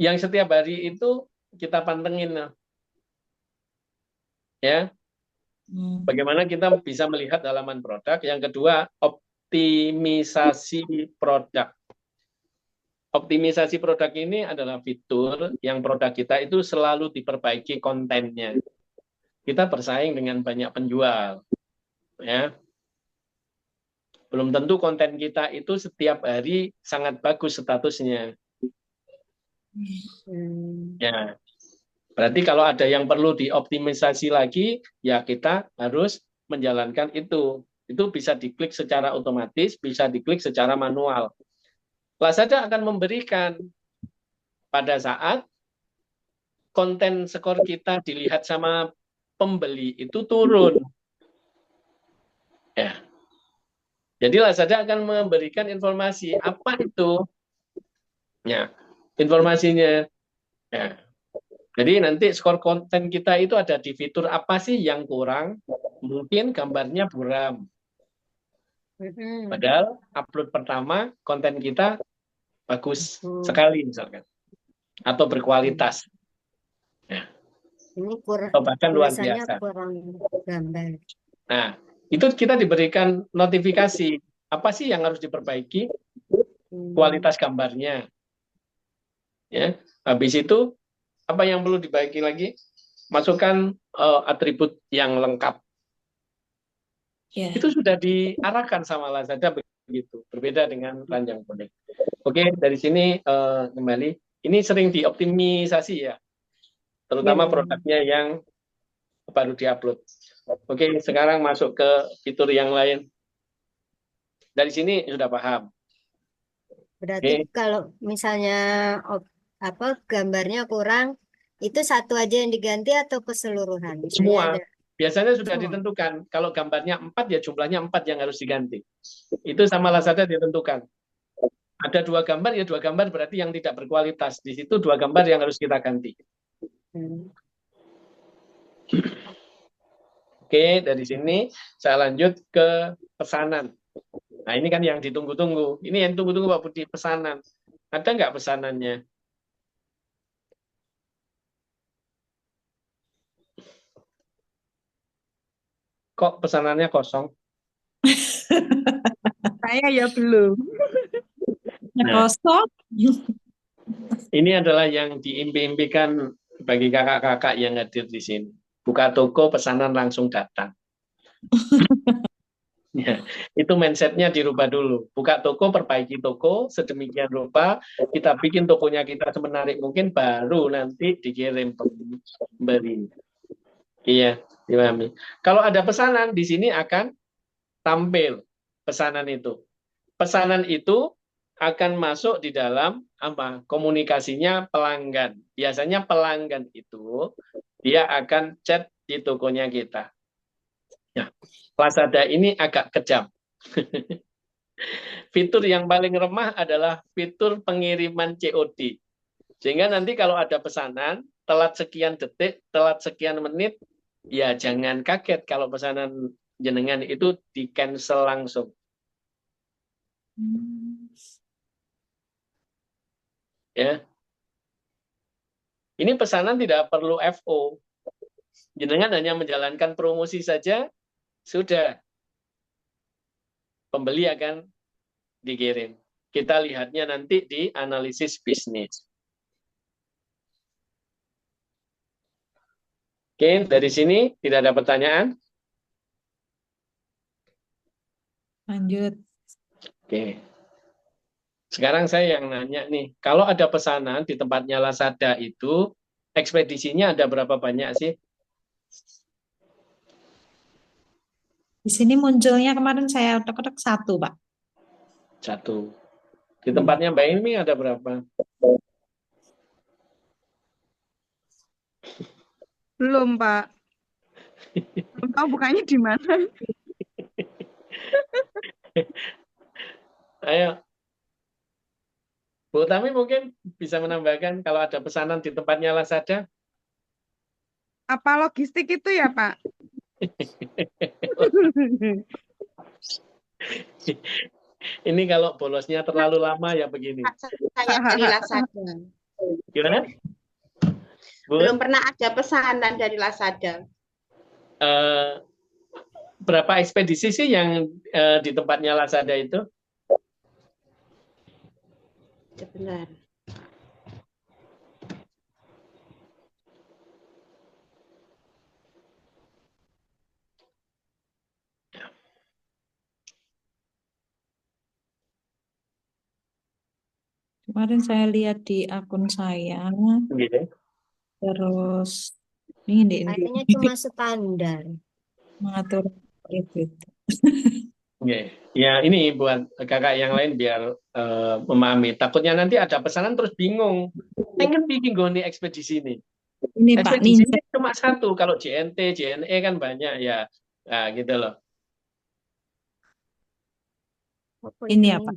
Yang setiap hari itu kita pantengin. Ya. Bagaimana kita bisa melihat halaman produk. Yang kedua, optimisasi produk. Optimisasi produk ini adalah fitur yang produk kita itu selalu diperbaiki kontennya. Kita bersaing dengan banyak penjual. Ya. Belum tentu konten kita itu setiap hari sangat bagus statusnya. Ya. Berarti kalau ada yang perlu dioptimisasi lagi, ya kita harus menjalankan itu. Itu bisa diklik secara otomatis, bisa diklik secara manual. Lazada akan memberikan pada saat konten skor kita dilihat sama pembeli itu turun. Ya. Jadi Lazada akan memberikan informasi apa itu. Ya, informasinya. Ya. Jadi nanti skor konten kita itu ada di fitur apa sih yang kurang? Mungkin gambarnya buram. Padahal upload pertama konten kita bagus sekali misalkan. Atau berkualitas. Ya. Ini kurang, atau bahkan luar tulisannya biasa. kurang gambar. Nah, itu kita diberikan notifikasi. Apa sih yang harus diperbaiki? Kualitas gambarnya. Ya. Habis itu, apa yang perlu diperbaiki lagi? Masukkan atribut yang lengkap. Itu sudah diarahkan sama Lazada begitu. Berbeda dengan ranjang kuning. Oke, dari sini kembali. Ini sering dioptimisasi ya. Terutama produknya yang baru diupload. Oke, sekarang masuk ke fitur yang lain. Dari sini sudah paham. Berarti kalau misalnya gambarnya kurang, itu satu aja yang diganti atau keseluruhan? Semua. Biasanya sudah ditentukan. Kalau gambarnya 4, ya jumlahnya 4 yang harus diganti. Itu sama Lazada ditentukan. Ada 2 gambar, ya 2 gambar berarti yang tidak berkualitas. Di situ 2 gambar yang harus kita ganti. Oke, dari sini saya lanjut ke pesanan. Nah, ini kan yang ditunggu-tunggu. Ini yang tunggu-tunggu Pak Budi, pesanan. Ada nggak pesanannya? Kok pesanannya kosong? Saya ya belum. Kosong. Ini adalah yang diimpi-impikan bagi kakak-kakak yang hadir di sini. Buka toko, pesanan langsung datang. Ya, itu mindsetnya dirubah dulu. Buka toko, perbaiki toko, sedemikian rupa, kita bikin tokonya kita semenarik mungkin, baru nanti dikirim pembeli. Iya. Dipahami. Kalau ada pesanan, di sini akan tampil pesanan itu. Pesanan itu akan masuk di dalam apa? Komunikasinya pelanggan. Biasanya pelanggan itu dia akan chat di tokonya kita. Ya, Lazada ini agak kejam. Fitur yang paling remah adalah fitur pengiriman COD. Sehingga nanti kalau ada pesanan, telat sekian detik, telat sekian menit, ya jangan kaget kalau pesanan jenengan itu di-cancel langsung. Ya. Ini pesanan tidak perlu FO. Jenengan hanya menjalankan promosi saja, sudah. Pembeli akan dikirim. Kita lihatnya nanti di analisis bisnis. Oke, dari sini tidak ada pertanyaan? Lanjut. Oke. Sekarang saya yang nanya nih, kalau ada pesanan di tempatnya Lazada itu, ekspedisinya ada berapa banyak sih? Di sini munculnya kemarin saya otak-otak 1, Pak. 1. Di tempatnya Mbak Ilmi ada berapa? Belum, Pak. Belum tahu bukanya di mana. Ayo. Bu Tami mungkin bisa menambahkan kalau ada pesanan di tempatnya Lazada? Apa logistik itu ya, Pak? Ini kalau bolosnya terlalu lama ya begini. Saya dari Lazada. Gimana? Bu? Belum pernah ada pesanan dari Lazada. Berapa ekspedisi sih yang di tempatnya Lazada itu? Sebentar. Kemarin saya lihat di akun saya, Gitu. terus ini Kayaknya cuma standar. mengatur kredit. Oke. Ya ini buat kakak yang lain biar memahami. Takutnya nanti ada pesanan terus bingung. Pengen bikin nih ekspedisi ini. Ini Pak Ekspedisi Ninja. ini cuma 1. Kalau JNT, JNE kan banyak ya. Nah, gitu loh. Ini apa?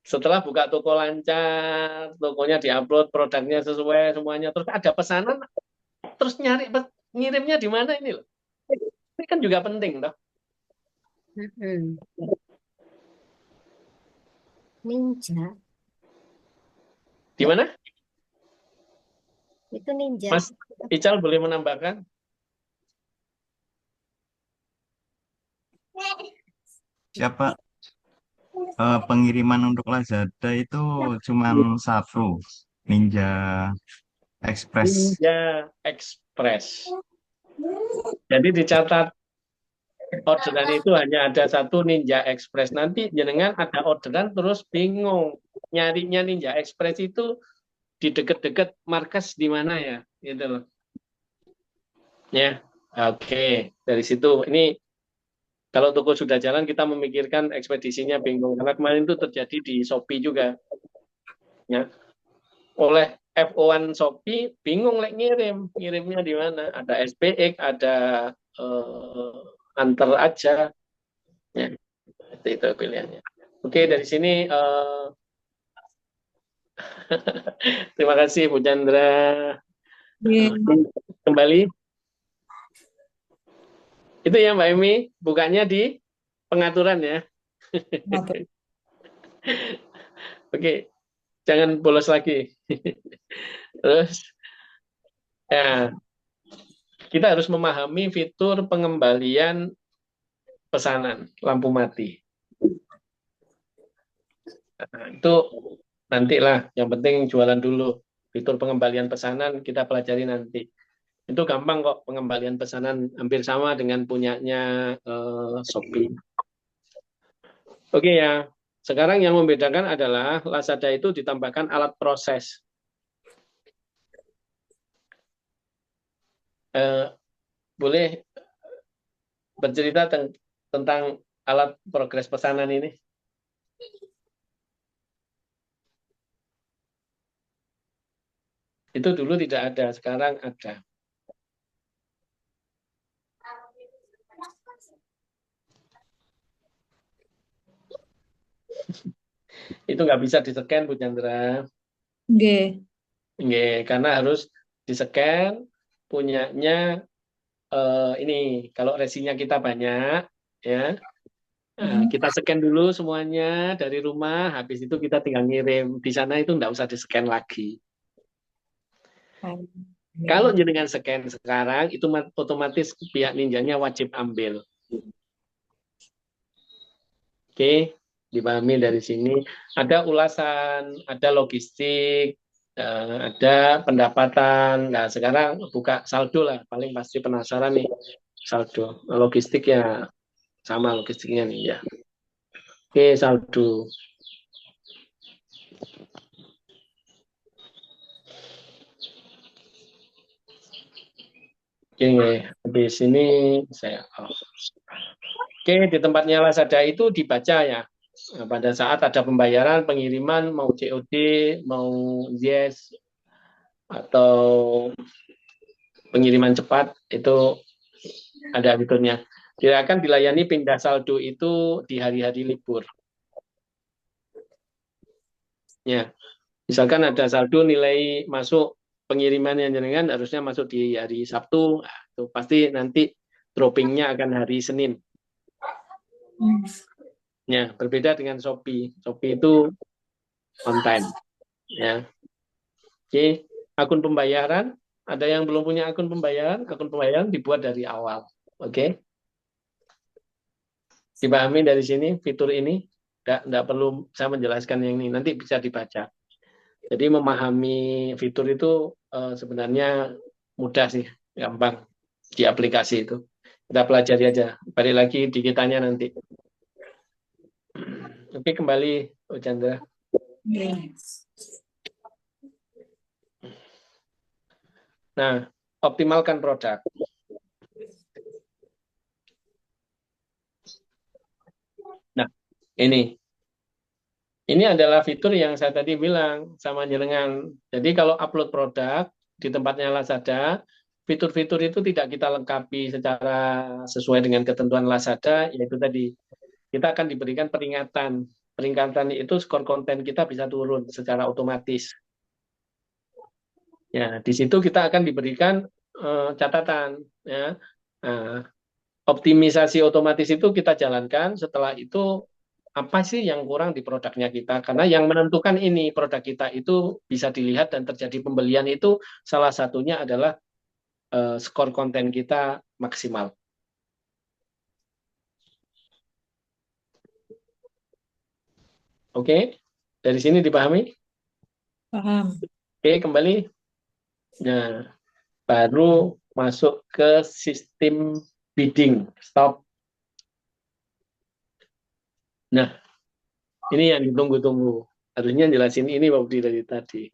Setelah buka toko lancar, tokonya diupload, produknya sesuai semuanya, terus ada pesanan, terus nyari ngirimnya di mana ini loh. Ini kan juga penting toh. Ninja. Di mana? Itu Ninja. Mas Ical boleh menambahkan? Siapa? Pengiriman untuk Lazada itu cuma 1, Ninja Express. Ninja Express. Jadi dicatat orderan itu hanya ada 1 Ninja Express. Nanti jenengan ada orderan terus bingung nyarinya Ninja Express itu di deket-deket markas di mana ya, gitu loh. Ya, oke. Dari situ ini kalau toko sudah jalan kita memikirkan ekspedisinya bingung karena kemarin itu terjadi di Shopee juga. Ya. Oleh FO1 Shopee bingung ngirimnya di mana. Ada SPX, ada antar aja. Ya. Itu pilihannya. Oke, dari sini terima kasih Bu Chandra. Kembali. Itu ya Mbak Emi, bukanya di pengaturan ya. Oke, jangan bolos lagi. Terus, ya, kita harus memahami fitur pengembalian pesanan lampu mati. Nah, itu nantilah, yang penting jualan dulu. Fitur pengembalian pesanan kita pelajari nanti. Itu gampang kok, pengembalian pesanan hampir sama dengan punyanya Shopee. Oke ya, sekarang yang membedakan adalah Lazada itu ditambahkan alat proses. eh, boleh bercerita tentang alat progres pesanan ini? Itu dulu tidak ada, sekarang ada. Itu nggak bisa di-scan, Bu Chandra. Nggih. Nggih, karena harus di-scan, punyanya ini, kalau resinya kita banyak, ya, kita scan dulu semuanya dari rumah, habis itu kita tinggal ngirim. Di sana itu nggak usah di-scan lagi. Kalau jenengan scan sekarang, itu otomatis pihak ninjanya wajib ambil. Oke, dipahami dari sini. Ada ulasan, ada logistik, ada pendapatan. Nah, sekarang buka saldo lah. Paling pasti penasaran nih, saldo. Logistik ya, sama logistiknya nih ya. Oke, saldo. Oke, habis ini saya off. Oke, di tempatnya Lazada itu dibaca ya. Pada saat ada pembayaran, pengiriman, mau COD, mau Yes, atau pengiriman cepat, itu ada fiturnya. Tidak akan dilayani pindah saldo itu di hari-hari libur. Ya, misalkan ada saldo nilai masuk pengiriman yang jenengan harusnya masuk di hari Sabtu, itu pasti nanti droppingnya akan hari Senin. Ya, berbeda dengan Shopee. Shopee itu on time. Ya. Oke, akun pembayaran. Ada yang belum punya akun pembayaran dibuat dari awal. Oke. Dipahami dari sini fitur ini? Tidak perlu saya menjelaskan yang ini, nanti bisa dibaca. Jadi memahami fitur itu sebenarnya mudah sih, gampang di aplikasi itu. Kita pelajari aja. Balik lagi di kitanya nanti. Oke, kembali, Bu Chandra. Nah, optimalkan produk. Nah, ini adalah fitur yang saya tadi bilang sama jenengan. Jadi kalau upload produk di tempatnya Lazada, fitur-fitur itu tidak kita lengkapi secara sesuai dengan ketentuan Lazada, yaitu tadi kita akan diberikan peringatan. Peringatan itu skor konten kita bisa turun secara otomatis. Ya, di situ kita akan diberikan catatan. Ya. Nah, optimisasi otomatis itu kita jalankan. Setelah itu apa sih yang kurang di produknya kita? Karena yang menentukan ini produk kita itu bisa dilihat dan terjadi pembelian itu salah satunya adalah skor konten kita maksimal. Oke, dari sini dipahami? Paham. Oke, kembali. Nah, baru masuk ke sistem bidding, stop. Nah, ini yang ditunggu-tunggu. Harusnya jelasin ini Pak Budi dari tadi.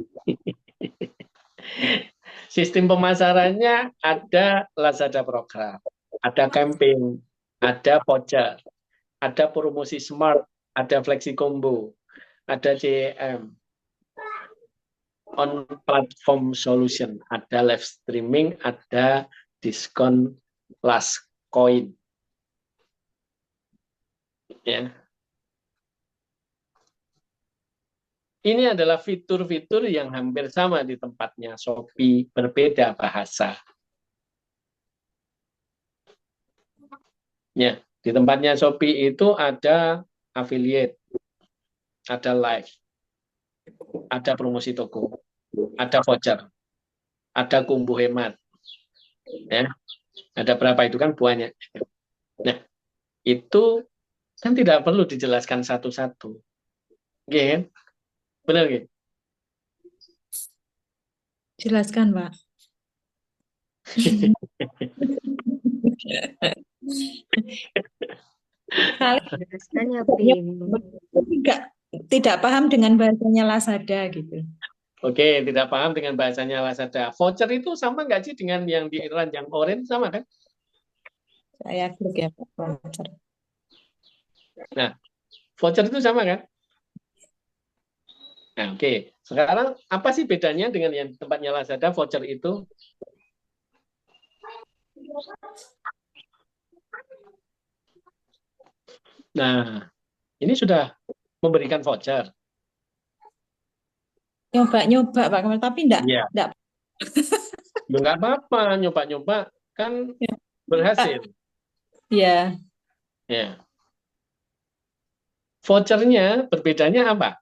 Sistem pemasarannya ada Lazada Program, ada campaign, ada voucher, ada promosi smart, ada flexi combo, ada CEM, on platform solution, ada live streaming, ada diskon last coin. Ya. Ini adalah fitur-fitur yang hampir sama di tempatnya Shopee, berbeda bahasa. Ya, di tempatnya Shopee itu ada affiliate, ada live, ada promosi toko, ada voucher, ada kumbu hemat. Ya, ada berapa itu kan banyak. Nah, itu kan tidak perlu dijelaskan satu-satu. Oke, kan? Benar nggak? Jelaskan, Pak. Kalian tidak paham dengan bahasanya Lazada gitu. Oke, tidak paham dengan bahasanya Lazada. Voucher itu sama nggak sih dengan yang di ranjang orange, sama kan? Saya klik ya Pak, voucher. Nah, voucher itu sama kan? Nah, oke. Sekarang apa sih bedanya dengan yang tempatnya Lazada, voucher itu? Nah, ini sudah memberikan voucher. Nyoba-nyoba Pak Kamal, tapi Iya. enggak Nggak apa-apa, nyoba-nyoba kan berhasil. ya. Ya. Vouchernya berbedanya apa?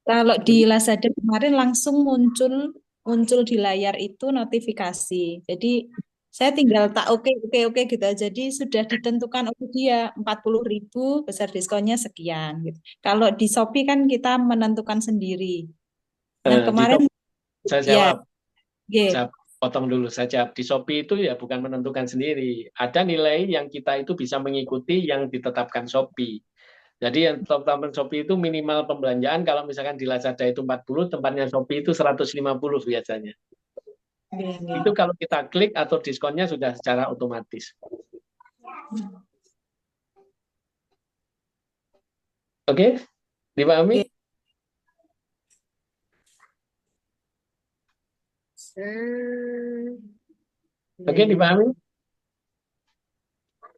Kalau di Lazada kemarin langsung muncul di layar itu notifikasi. Jadi saya tinggal tak oke gitu aja. Jadi sudah ditentukan oleh dia 40.000 besar diskonnya sekian gitu. Kalau di Shopee kan kita menentukan sendiri. Nah, kemarin Saya ya, jawab. G. Saya potong dulu saja. Di Shopee itu ya bukan menentukan sendiri. Ada nilai yang kita itu bisa mengikuti yang ditetapkan Shopee. Jadi yang ditetapkan Shopee itu minimal pembelanjaan, kalau misalkan di Lazada itu 40, tempatnya Shopee itu 150 biasanya. Itu kalau kita klik atau diskonnya sudah secara otomatis. Oke? Dipahami? Oke, dipahami?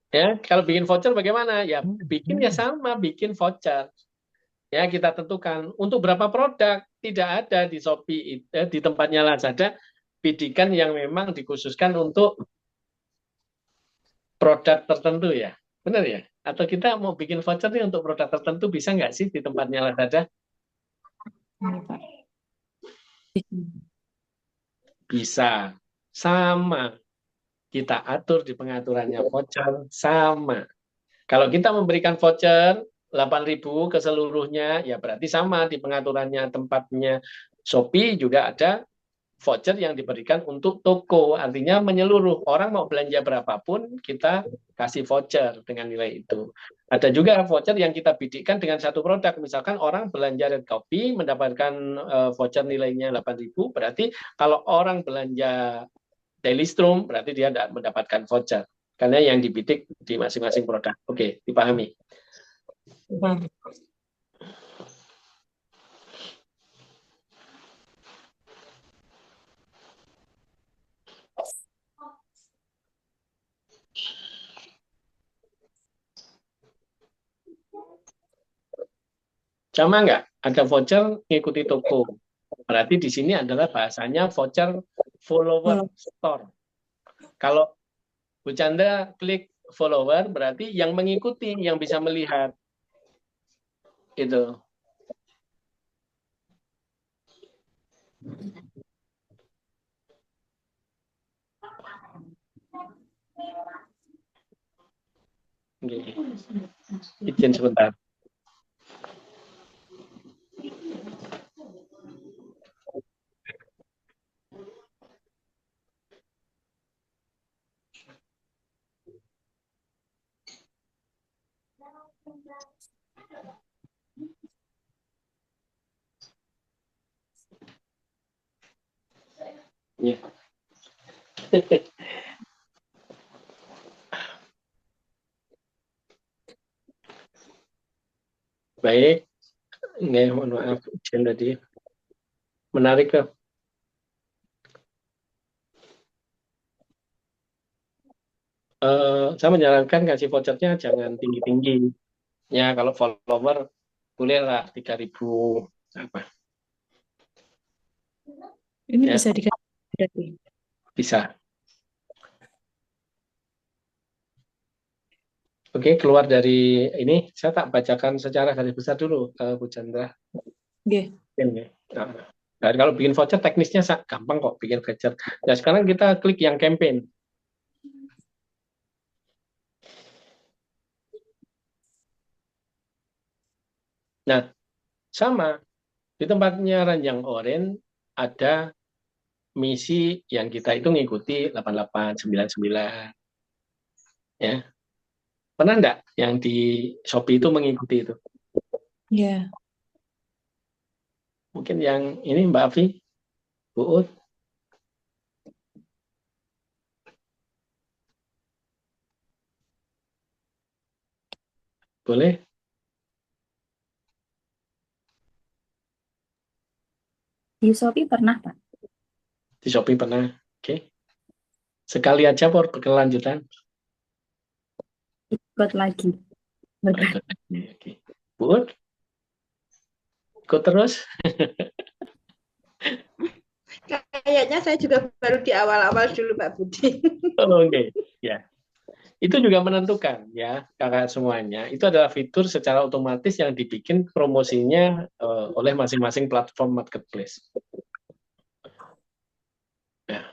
Ya, kalau bikin voucher bagaimana? Ya, bikin ya sama, bikin voucher. Ya, kita tentukan untuk berapa produk, tidak ada di Shopee, di tempatnya Lazada, bidikan yang memang dikhususkan untuk produk tertentu ya. Benar ya? Atau kita mau bikin voucher nih untuk produk tertentu, bisa nggak sih di tempatnya Lazada? Bisa. Sama. Kita atur di pengaturannya voucher, sama. Kalau kita memberikan voucher 8.000 ke seluruhnya, ya berarti sama di pengaturannya tempatnya Shopee juga ada voucher yang diberikan untuk toko. Artinya menyeluruh. Orang mau belanja berapapun, kita kasih voucher dengan nilai itu. Ada juga voucher yang kita bidikkan dengan satu produk. Misalkan orang belanja Red Coffee mendapatkan voucher nilainya 8.000, berarti kalau orang belanja Daily Storm, berarti dia tidak mendapatkan voucher. Karena yang dibidik di masing-masing produk. Oke, dipahami. Sama nggak? Ada voucher ngikuti toko. Berarti di sini adalah bahasanya voucher follower store. Kalau Bu Chandra klik follower, berarti yang mengikuti, yang bisa melihat. Itu. Oke. Izin sebentar. Ya. Baik. Nggak, mohon maaf, izin tadi. Menarik ke? Saya menyarankan kasih vouchernya jangan tinggi-tinggi. Ya, kalau follower bolehlah 3.000 apa? Ini ya, bisa dikasih. Bisa. Oke, keluar dari ini, saya tak bacakan secara garis besar dulu, Bu Chandra. Oke. Nah, kalau bikin voucher teknisnya gampang kok bikin voucher. Nah, sekarang kita klik yang campaign. Nah, sama. Di tempatnya Ranjang Oren ada misi yang kita itu ngikuti 8899. Ya. Pernah enggak yang di Shopee itu mengikuti itu? Iya. Mungkin yang ini Mbak Afi, Bu Ut, boleh? Di Shopee pernah, Pak. Di Shopee pernah. Oke. Sekali aja berkelanjutan. Ikut lagi. Oh, Udah. ikut lagi. Oke. Bu Ut, ikut terus. Kayaknya saya juga baru di awal-awal dulu, Pak Budi. Oh, oke. Ya. Itu juga menentukan ya, kakak semuanya. Itu adalah fitur secara otomatis yang dibikin promosinya oleh masing-masing platform marketplace. Nah,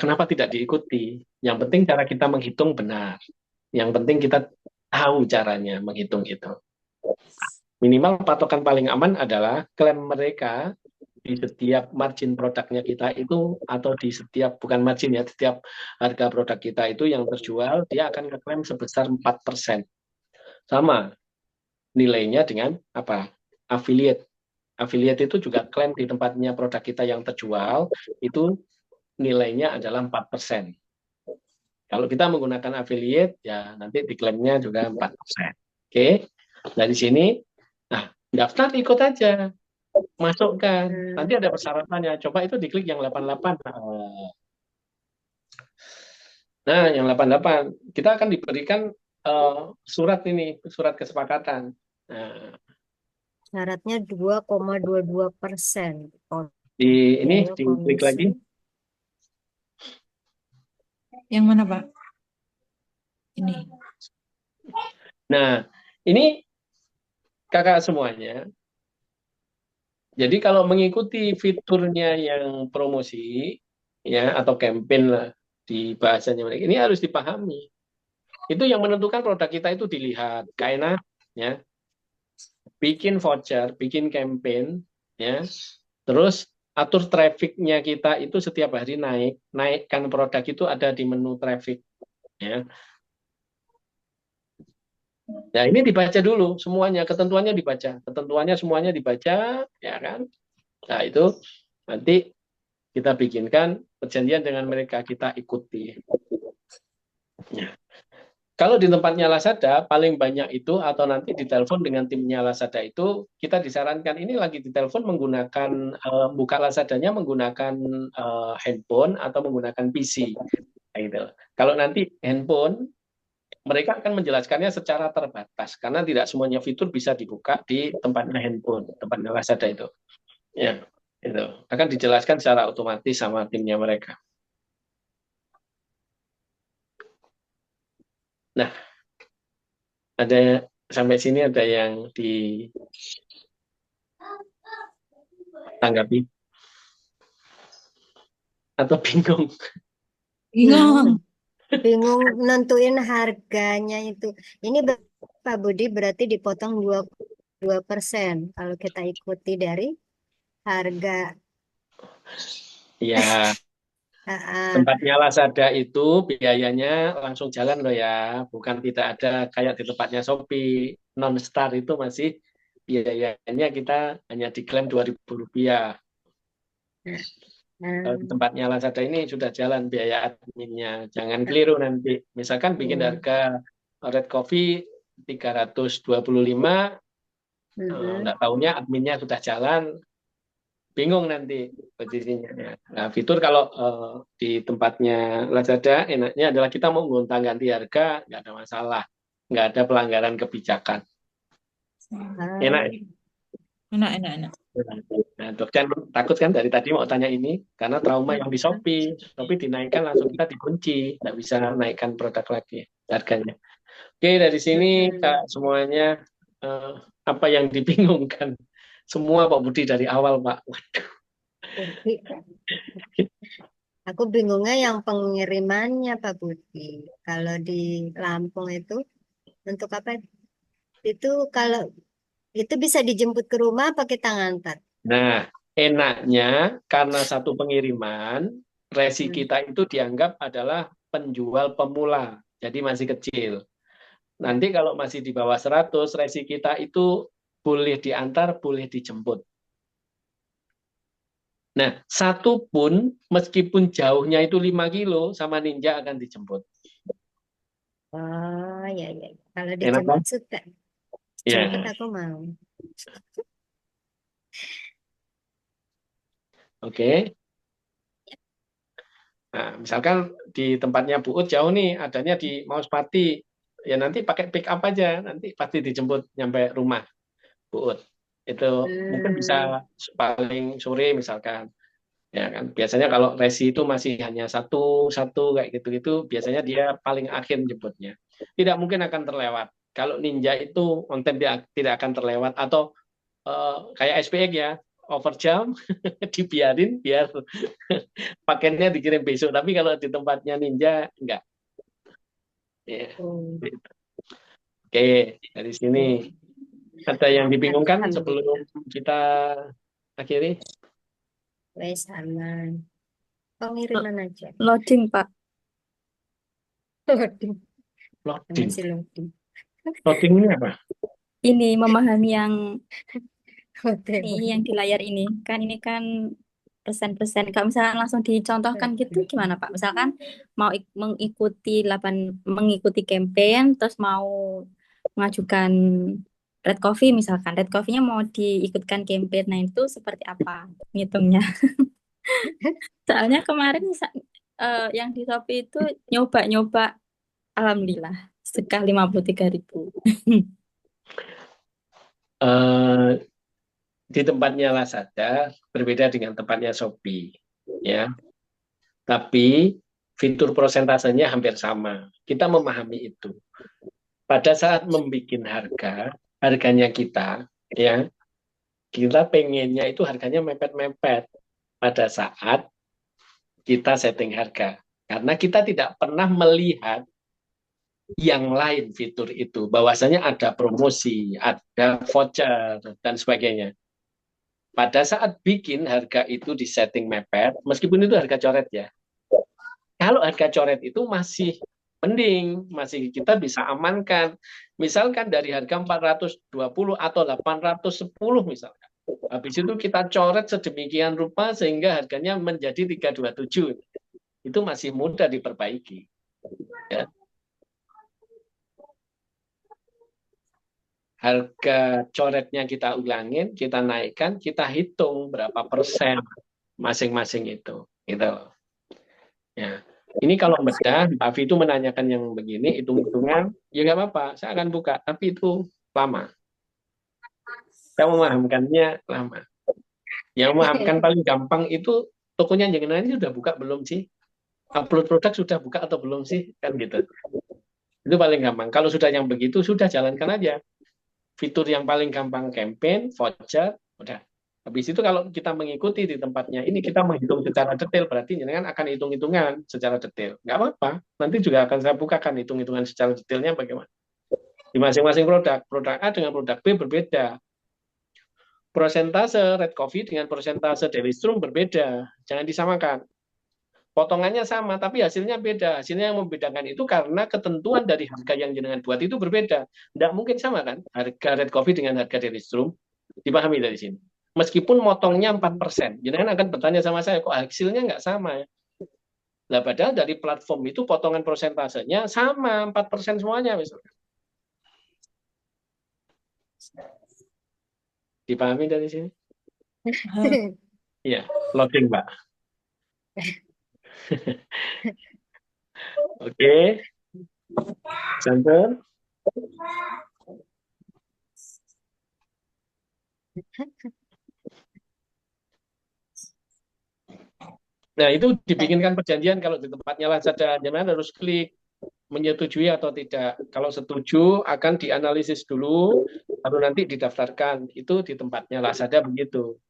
kenapa tidak diikuti? Yang penting cara kita menghitung benar. Yang penting kita tahu caranya menghitung itu. Minimal patokan paling aman adalah klaim mereka di setiap margin produknya kita itu, atau di setiap, bukan margin ya, setiap harga produk kita itu yang terjual, dia akan ngeklaim sebesar 4%. Sama nilainya dengan apa? Affiliate. Affiliate itu juga klaim di tempatnya produk kita yang terjual, itu nilainya adalah 4%. Kalau kita menggunakan affiliate, ya nanti diklaimnya juga 4%. Oke, dari sini, nah, daftar ikut aja, masukkan. Nanti ada persyaratannya. Coba itu diklik yang 88. Nah, yang 88, kita akan diberikan surat ini, surat kesepakatan. Nah, Syaratnya 2,22%. di ini Biaya diklik lagi. komisi. Yang mana, Pak? Ini. Nah, ini kakak semuanya. Jadi kalau mengikuti fiturnya yang promosi ya atau campaign lah di bahasanya mereka, ini harus dipahami. Itu yang menentukan produk kita itu dilihat. Karena ya, bikin voucher, bikin campaign ya. Terus atur trafficnya kita itu setiap hari naikkan produk itu ada di menu traffic ya. Nah, ini dibaca dulu semuanya, ketentuannya dibaca. Ketentuannya semuanya dibaca, ya kan? Nah, itu nanti kita bikinkan perjanjian dengan mereka, kita ikuti. Ya. Kalau di tempatnya Lazada, paling banyak itu, atau nanti ditelepon dengan timnya Lazada itu, kita disarankan, ini lagi ditelepon menggunakan, buka Lazadanya menggunakan handphone atau menggunakan PC. Gitu. Kalau nanti handphone, mereka akan menjelaskannya secara terbatas karena tidak semuanya fitur bisa dibuka di tempatnya handphone, tempatnya Lazada itu. Ya, itu akan dijelaskan secara otomatis sama timnya mereka. Nah, ada sampai sini ada yang ditanggapi atau bingung? Bingung. Bingung nentuin harganya itu. Ini Pak Budi berarti dipotong 22% kalau kita ikuti dari harga. Ya, tempatnya Lazada itu biayanya langsung jalan loh ya, bukan tidak ada kayak di tempatnya Shopee. Non-star itu masih biayanya kita hanya diklaim Rp2.000. Di tempatnya Lazada ini sudah jalan biaya adminnya. Jangan keliru nanti. Misalkan bikin harga red coffee 325, nggak tahunya adminnya sudah jalan, bingung nanti posisinya. Nah, fitur kalau di tempatnya Lazada enaknya adalah kita mau gonta-ganti harga, nggak ada masalah. Nggak ada pelanggaran kebijakan. Enak. Enak. Nah, Dokter takut kan dari tadi mau tanya ini karena trauma yang di Shopee dinaikkan langsung kita dikunci, nggak bisa naikkan produk lagi harganya. Oke, dari sini Kak semuanya apa yang dibingungkan? Semua Pak Budi dari awal Pak. Waduh. Aku bingungnya yang pengirimannya Pak Budi. Kalau di Lampung itu untuk apa? Itu kalau itu bisa dijemput ke rumah apa kita ngantar? Nah, enaknya karena satu pengiriman, resi kita itu dianggap adalah penjual pemula, jadi masih kecil. Nanti kalau masih di bawah 100, resi kita itu boleh diantar, boleh dijemput. Nah, satu pun meskipun jauhnya itu 5 kilo sama Ninja akan dijemput. Oh, ya. Kalau Enak kan? dijemput suka. Ya. Jemput aku mau. Oke. Nah, misalkan di tempatnya Bu Ut jauh nih, adanya di Mauspati. Ya nanti pakai pick up aja, nanti pasti dijemput nyampe rumah Bu Ut. Itu mungkin bisa paling sore misalkan. Ya kan, biasanya kalau resi itu masih hanya satu kayak gitu-gitu, biasanya dia paling akhir jemputnya. Tidak mungkin akan terlewat. Kalau Ninja itu on time dia tidak akan terlewat, atau kayak SPX ya, overjam dibiarin biar paketnya dikirim besok. Tapi kalau di tempatnya Ninja enggak. Ya. Oke, dari sini ada yang dibingungkan sebelum kita akhiri? Wes aman. Pengiriman aja. Loading, Pak. Loading. Loading. Masih loading. Loading ini apa? Ini memahami yang Hotel. ini yang di layar ini. Kan ini kan persen-persen. Kalau misalkan langsung dicontohkan gitu gimana, Pak? Misalkan mau mengikuti campaign terus mau mengajukan Red Coffee misalkan. Red Coffee-nya mau diikutkan campaign. Nah, itu seperti apa ngitungnya? Soalnya kemarin yang di Shopee itu nyoba-nyoba, alhamdulillah sekali 53.000. Di tempatnya Lazada berbeda dengan tempatnya Shopee, ya. Tapi fitur prosentasenya hampir sama. Kita memahami itu. Pada saat membuat harganya kita, ya, kita pengennya itu harganya mepet-mepet pada saat kita setting harga. Karena kita tidak pernah melihat yang lain fitur itu, bahwasanya ada promosi, ada voucher, dan sebagainya. Pada saat bikin harga itu di setting mepet, meskipun itu harga coret ya. Kalau harga coret itu masih mending, masih kita bisa amankan. Misalkan dari harga 420 atau 810 misalkan. Habis itu kita coret sedemikian rupa sehingga harganya menjadi 327. Itu masih mudah diperbaiki. Ya. Harga coretnya kita ulangin, kita naikkan, kita hitung berapa persen masing-masing itu. Gitu. Ya. Ini kalau bedah, Pak Afi itu menanyakan yang begini, hitung-hitungan, ya nggak apa-apa, saya akan buka, tapi itu lama. Saya memahamkannya lama. Yang memahamkan paling gampang itu tokonya yang lain sudah buka belum sih? Upload produk sudah buka atau belum sih? Kan gitu. Itu paling gampang. Kalau sudah yang begitu, sudah jalankan aja. Fitur yang paling gampang campaign, voucher, udah. Habis itu kalau kita mengikuti di tempatnya, ini kita menghitung secara detail, berarti jangan akan hitung-hitungan secara detail. Nggak apa-apa, nanti juga akan saya bukakan hitung-hitungan secara detailnya bagaimana. Di masing-masing produk A dengan produk B berbeda. Persentase Red Coffee dengan persentase Daily Strom berbeda, jangan disamakan. Potongannya sama, tapi hasilnya beda. Hasilnya yang membedakan itu karena ketentuan dari harga yang jenengan buat itu berbeda. Tidak mungkin sama kan, harga Red Coffee dengan harga Daily Strom, dipahami dari sini. Meskipun motongnya 4%, jenengan akan bertanya sama saya, kok hasilnya nggak sama ya? Nah, padahal dari platform itu potongan persentasenya sama, 4% semuanya misalnya. Dipahami dari sini? Iya, loading, Mbak. Oke. Sampai. Nah, itu dibikinkan perjanjian kalau di tempatnya Lazada. Jangan harus klik menyetujui atau tidak. Kalau setuju akan dianalisis dulu, baru nanti didaftarkan. Itu di tempatnya Lazada begitu.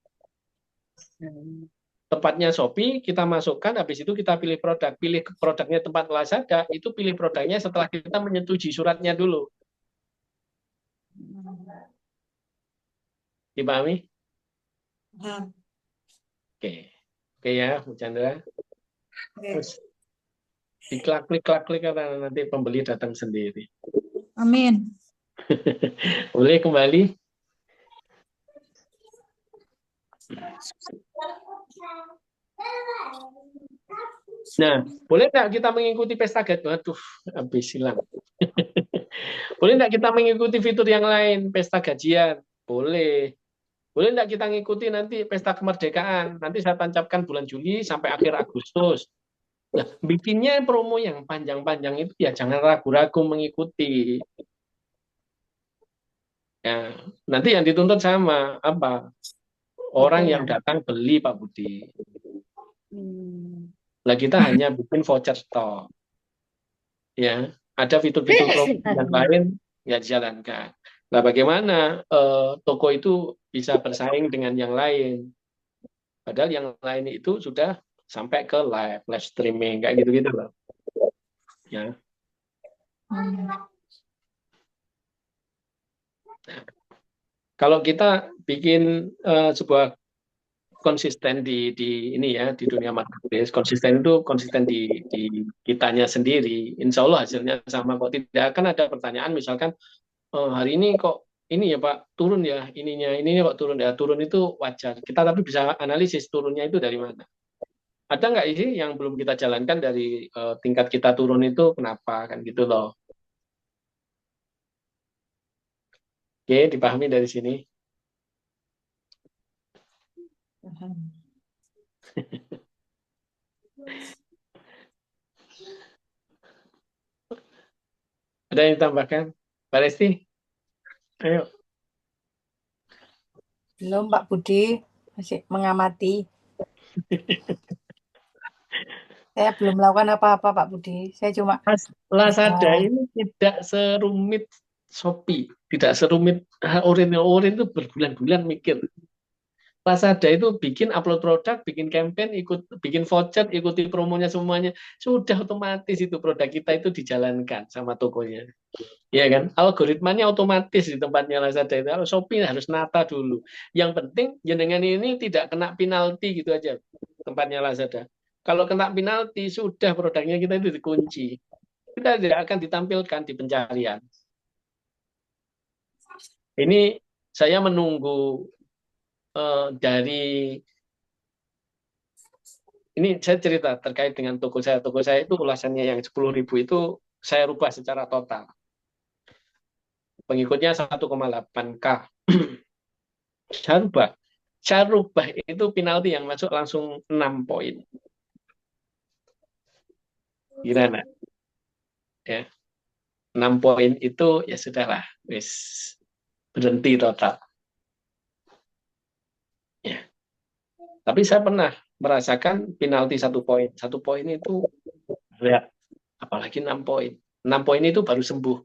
Tempatnya Shopee, kita masukkan, habis itu kita pilih produk. Pilih produknya tempat Lazada, itu pilih produknya setelah kita menyetujui suratnya dulu. Dipahami? Oke. Oke ya, Bu Chandra. Terus diklik karena nanti pembeli datang sendiri. Amin. Boleh kembali? Nah, boleh nggak kita mengikuti pesta gajian? Waduh, habis hilang. Boleh nggak kita mengikuti fitur yang lain, pesta gajian? Boleh. Boleh nggak kita ngikuti nanti pesta kemerdekaan? Nanti saya tancapkan bulan Juli sampai akhir Agustus. Nah, bikinnya promo yang panjang-panjang itu ya jangan ragu-ragu mengikuti. Ya, nanti yang dituntut sama apa? Orang yang datang beli, Pak Budi. Nah, kita hanya bikin voucher store. Ya, ada fitur-fitur promo yang lain ya dijalankan. Nah, bagaimana toko itu bisa bersaing dengan yang lain? Padahal yang lain itu sudah sampai ke live streaming kayak gitu-gitu loh. Ya. Nah, kalau kita bikin sebuah konsisten di ini ya di dunia marketplace, konsisten itu konsisten di kitanya sendiri, insya Allah hasilnya sama kok. Tidak akan ada pertanyaan misalkan hari ini kok ini ya Pak turun ya ininya, ini kok turun ya, turun itu wajar. Kita tapi bisa analisis turunnya itu dari mana. Ada nggak sih yang belum kita jalankan dari tingkat kita turun itu kenapa kan gitu loh. Oke, dipahami dari sini. Ada yang ditambahkan? Pak Resti? Ayo. Belum, Pak Budi, masih mengamati. Saya belum melakukan apa-apa, Pak Budi. Saya cuma Lazada ini tidak serumit Shopee, tidak serumit Orin. Orin itu berbulan-bulan mikir. Lazada itu bikin upload produk, bikin campaign, bikin voucher, ikuti promonya semuanya. Sudah otomatis itu produk kita itu dijalankan sama tokonya. Ya kan? Algoritmanya otomatis di tempatnya Lazada itu. Kalau Shopee harus nata dulu. Yang penting jenengan ini tidak kena penalti gitu aja tempatnya Lazada. Kalau kena penalti sudah produknya kita itu dikunci. Kita tidak akan ditampilkan di pencarian. Ini saya menunggu dari ini saya cerita terkait dengan toko saya. Toko saya itu ulasannya yang 10.000 itu saya rubah secara total. Pengikutnya 1,8K. Saya rubah itu penalti yang masuk langsung 6 poin. Gimana? Ya. 6 poin itu ya sudahlah, wis berhenti total. Ya. Tapi saya pernah merasakan penalti 1 poin. 1 poin itu ya, apalagi 6 poin. 6 poin itu baru sembuh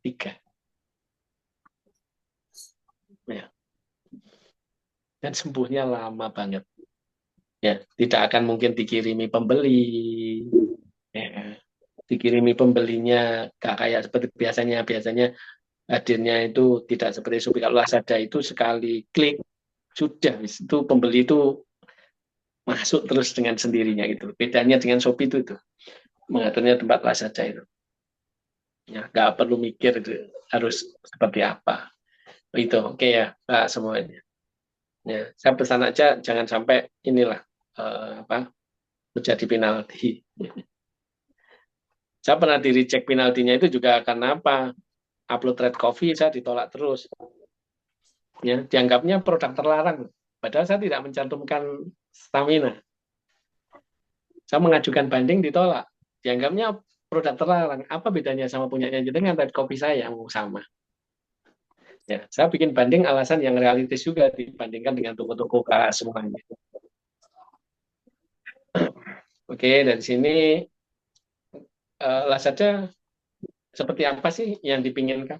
3. Ya. Dan sembuhnya lama banget. Ya, tidak akan mungkin dikirimi pembeli. Ya. Dikirimi pembelinya gak kayak seperti biasanya. Biasanya hadirnya itu tidak seperti Shopee. Kalau Lazada itu sekali klik sudah itu pembeli itu masuk terus dengan sendirinya gitu. Bedanya dengan Shopee itu mengaturnya tempat Lazada itu. Ya, nggak perlu mikir itu harus seperti apa. Itu oke ya Pak semuanya. Ya, saya pesan aja jangan sampai inilah menjadi penalti. Saya pernah di reject penaltinya itu juga karena apa? Upload Red Coffee saya ditolak terus. Ya, dianggapnya produk terlarang. Padahal saya tidak mencantumkan stamina. Saya mengajukan banding ditolak. Dianggapnya produk terlarang. Apa bedanya sama punyanya dengan Red Coffee saya yang sama? Ya, saya bikin banding alasan yang realistis juga dibandingkan dengan toko-toko kelas semuanya. Oke, dari sini Lazada seperti apa sih yang dipinginkan?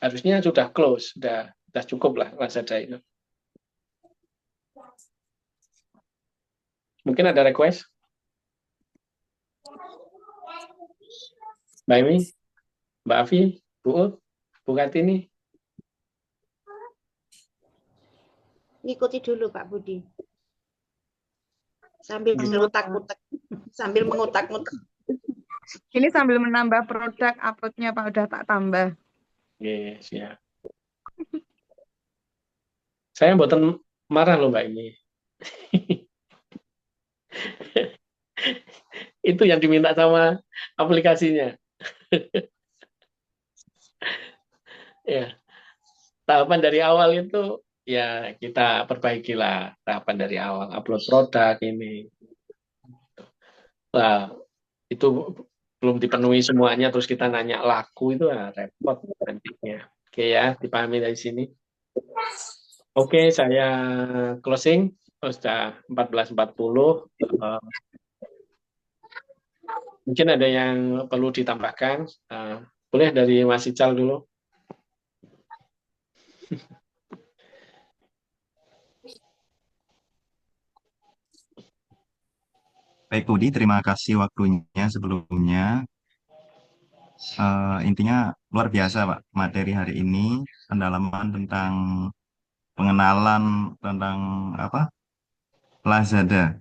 Harusnya sudah close, sudah cukup lah Lazada itu. Mungkin ada request? Mbak Emi, Mbak Afi, Bu Ut, Bu Kartini. Ikuti dulu Pak Budi. Sambil mengutak-utak. Sambil mengutak-utak. Ini sambil menambah produk uploadnya Pak, udah tak tambah. Yes, ya. Saya mboten Marah loh Mbak ini. Itu yang diminta sama aplikasinya. Ya, tahapan dari awal itu ya kita perbaikilah tahapan dari awal upload produk ini. Nah, itu belum dipenuhi semuanya terus kita nanya laku itu repot nantinya. Oke ya, dipahami dari sini. Oke, saya closing. Oh, sudah 14.40. Mungkin ada yang perlu ditambahkan. Boleh dari Mas Ical dulu. Baik Budi, terima kasih waktunya sebelumnya. Intinya luar biasa Pak materi hari ini, pendalaman tentang pengenalan tentang apa Lazada,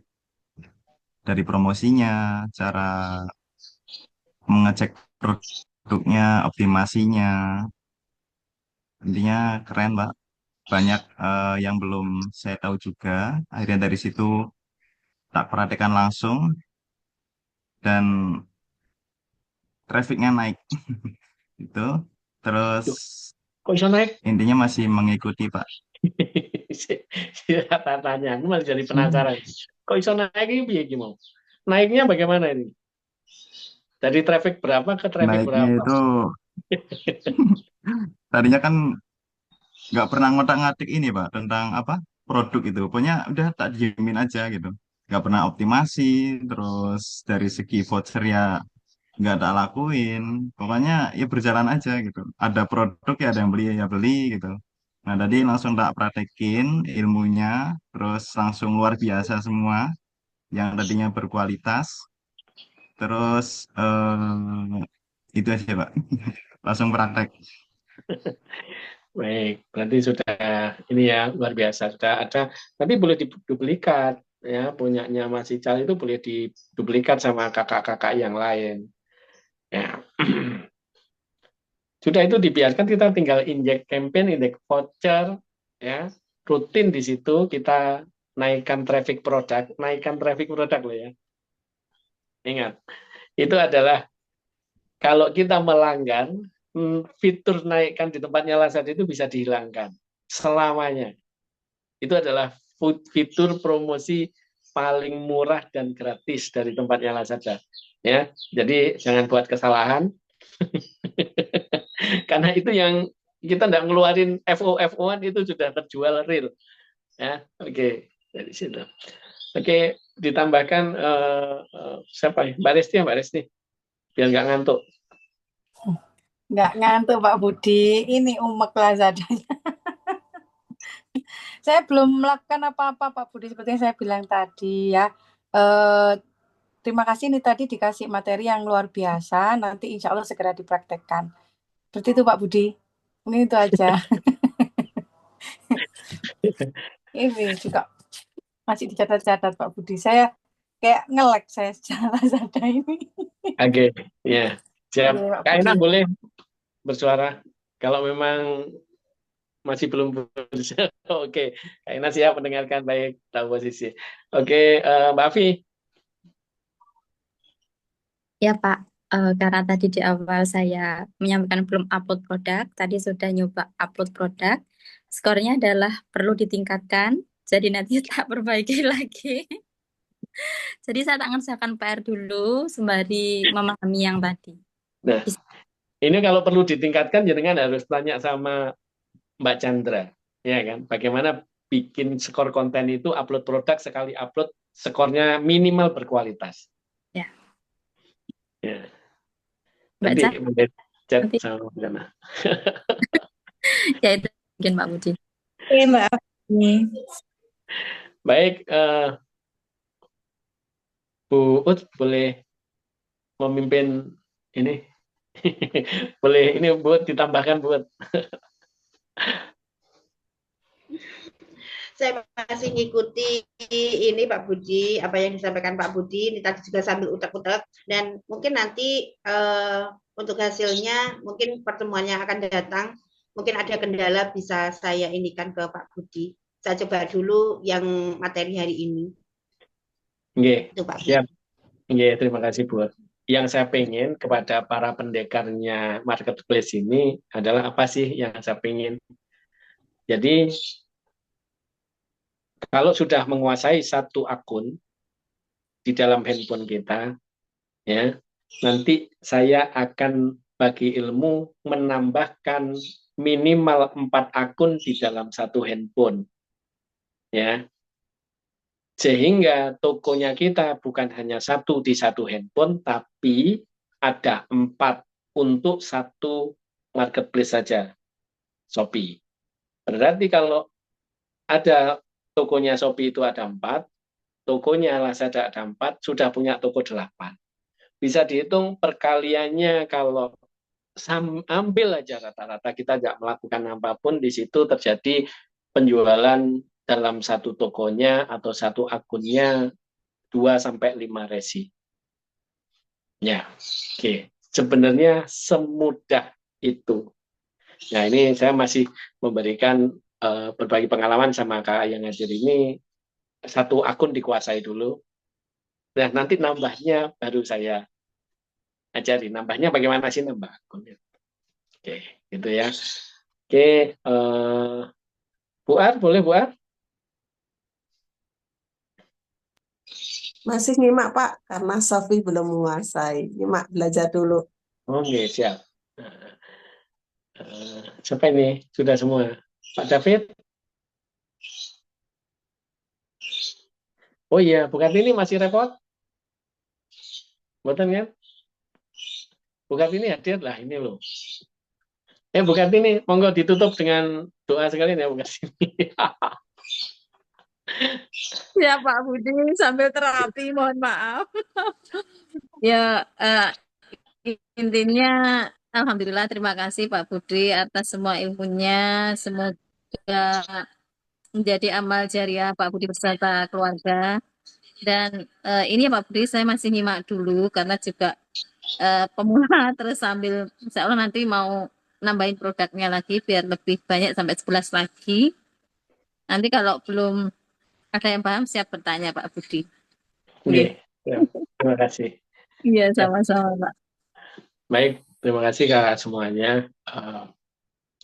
dari promosinya, cara mengecek produknya, optimasinya. Intinya keren Pak. Banyak yang belum saya tahu juga. Akhirnya dari situ tak perhatikan langsung dan trafficnya naik. Itu. Terus Kok bisa naik? intinya masih mengikuti Pak. Tanya, aku masih jadi penasaran. Kok bisa naik ini piye iki mau? Naiknya bagaimana ini? Dari traffic berapa ke traffic Naiknya berapa? itu tadinya kan nggak pernah ngotak-ngatik ini Pak tentang apa produk itu. Pokoknya udah tak diemin aja gitu. Nggak pernah optimasi. Terus dari segi voucher ya nggak tak lakuin. Pokoknya ya berjalan aja gitu. Ada produk ya ada yang beli ya beli gitu. Nah tadi langsung tak praktekin ilmunya. Terus langsung luar biasa semua. Yang tadinya berkualitas. Terus itu aja Pak. Langsung praktek. Baik, berarti sudah ini ya luar biasa sudah ada. Nanti boleh diduplikat ya punyanya Mas Ical itu boleh diduplikat sama kakak-kakak yang lain. Ya. Sudah itu dibiarkan kita tinggal injek campaign, injek voucher ya. Rutin di situ kita naikkan traffic produk loh ya. Ingat, itu adalah kalau kita melanggar fitur naikkan di tempatnya Lazada itu bisa dihilangkan selamanya. Itu adalah fitur promosi paling murah dan gratis dari tempatnya Lazada. Ya, jadi jangan buat kesalahan. Karena itu yang kita tidak ngeluarin FO-FO-an itu sudah terjual real. Ya, oke. Dari situ. Oke, ditambahkan siapa ya? Mbak Resti ya, Mbak Resti. Biar nggak ngantuk. Nggak ngantuk Pak Budi, ini umek Lazadanya. Saya belum melakukan apa-apa Pak Budi, seperti yang saya bilang tadi ya. Terima kasih nih tadi dikasih materi yang luar biasa, nanti insya Allah segera dipraktekkan. Seperti itu Pak Budi, ini itu aja. Ini juga masih dicatat-catat Pak Budi, saya kayak nge-lag saya secara Lazada ini. Oke, ya. Siap. Oke, Pak Kak Ena Budi. boleh bersuara kalau memang masih belum bisa. Oke, Kak Ena siap mendengarkan baik tahu posisi. Oke, Mbak Afi. Ya Pak, karena tadi di awal saya menyampaikan belum upload produk, tadi sudah nyoba upload produk. Skornya adalah perlu ditingkatkan, jadi nanti tak perbaiki lagi. Jadi saya tak ngerjakan PR dulu sembari memahami yang tadi. Nah, ini kalau perlu ditingkatkan, jangan harus tanya sama Mbak Chandra, ya kan? Bagaimana bikin skor konten itu upload produk sekali upload skornya minimal berkualitas. Ya. Ya. Mbak Nanti Chan, boleh chat nanti sama Mbak. ya itu mungkin Mbak Budi. Oke, Mbak Afi. Baik, Bu Ut boleh memimpin ini. Boleh ini Bu Ut ditambahkan Bu Ut. Saya masih ngikuti ini Pak Budi, apa yang disampaikan Pak Budi, ini tadi juga sambil utek-utek, dan mungkin nanti untuk hasilnya, mungkin pertemuannya akan datang, mungkin ada kendala bisa saya inikan ke Pak Budi. saya coba dulu yang materi hari ini. Nggih, Itu Pak. siap. Nggih, terima kasih Bu. Yang saya pengen kepada para pendekarnya marketplace ini adalah apa sih yang saya pengen? Jadi kalau sudah menguasai satu akun di dalam handphone kita, ya, nanti saya akan bagi ilmu menambahkan minimal 4 akun di dalam satu handphone, ya, sehingga tokonya kita bukan hanya satu di satu handphone, tapi ada 4 untuk satu marketplace saja, Shopee. Berarti kalau ada tokonya Shopee itu ada 4, tokonya Lazada ada 4, sudah punya toko 8. Bisa dihitung perkaliannya kalau ambil aja rata-rata kita tidak melakukan apapun, di situ terjadi penjualan dalam satu tokonya atau satu akunnya 2-5 resi. Ya, oke. Sebenarnya semudah itu. Nah, ini saya masih memberikan berbagi pengalaman sama kakak yang hadir ini. Satu akun dikuasai dulu. Nah, nanti nambahnya baru saya ajari. Nambahnya bagaimana sih nambah akun? Oke, gitu ya. Oke, Bu Ar, boleh Bu Ar? Masih nyimak Pak, karena Sofi belum menguasai. Nyimak belajar dulu. Oke, siap. Siapa ini? Sudah semua. Pak David? Oh iya, Bu Kartini masih repot? Buatan kan? Bu Kartini hadir lah, ini loh. Bu Kartini, monggo ditutup dengan doa sekalian ya Bu Kartini. Ya Pak Budi sambil terapi, mohon maaf. Ya, intinya alhamdulillah terima kasih Pak Budi atas semua ilmunya. Semoga menjadi amal jariah Pak Budi beserta keluarga. Dan ini ya Pak Budi, saya masih nyimak dulu karena juga pemula, terus sambil insya Allah nanti mau nambahin produknya lagi biar lebih banyak sampai 11 lagi. Nanti kalau belum ada yang paham siap bertanya Pak Budi. Oke, terima kasih. Iya, sama-sama Pak. Baik, terima kasih kakak semuanya.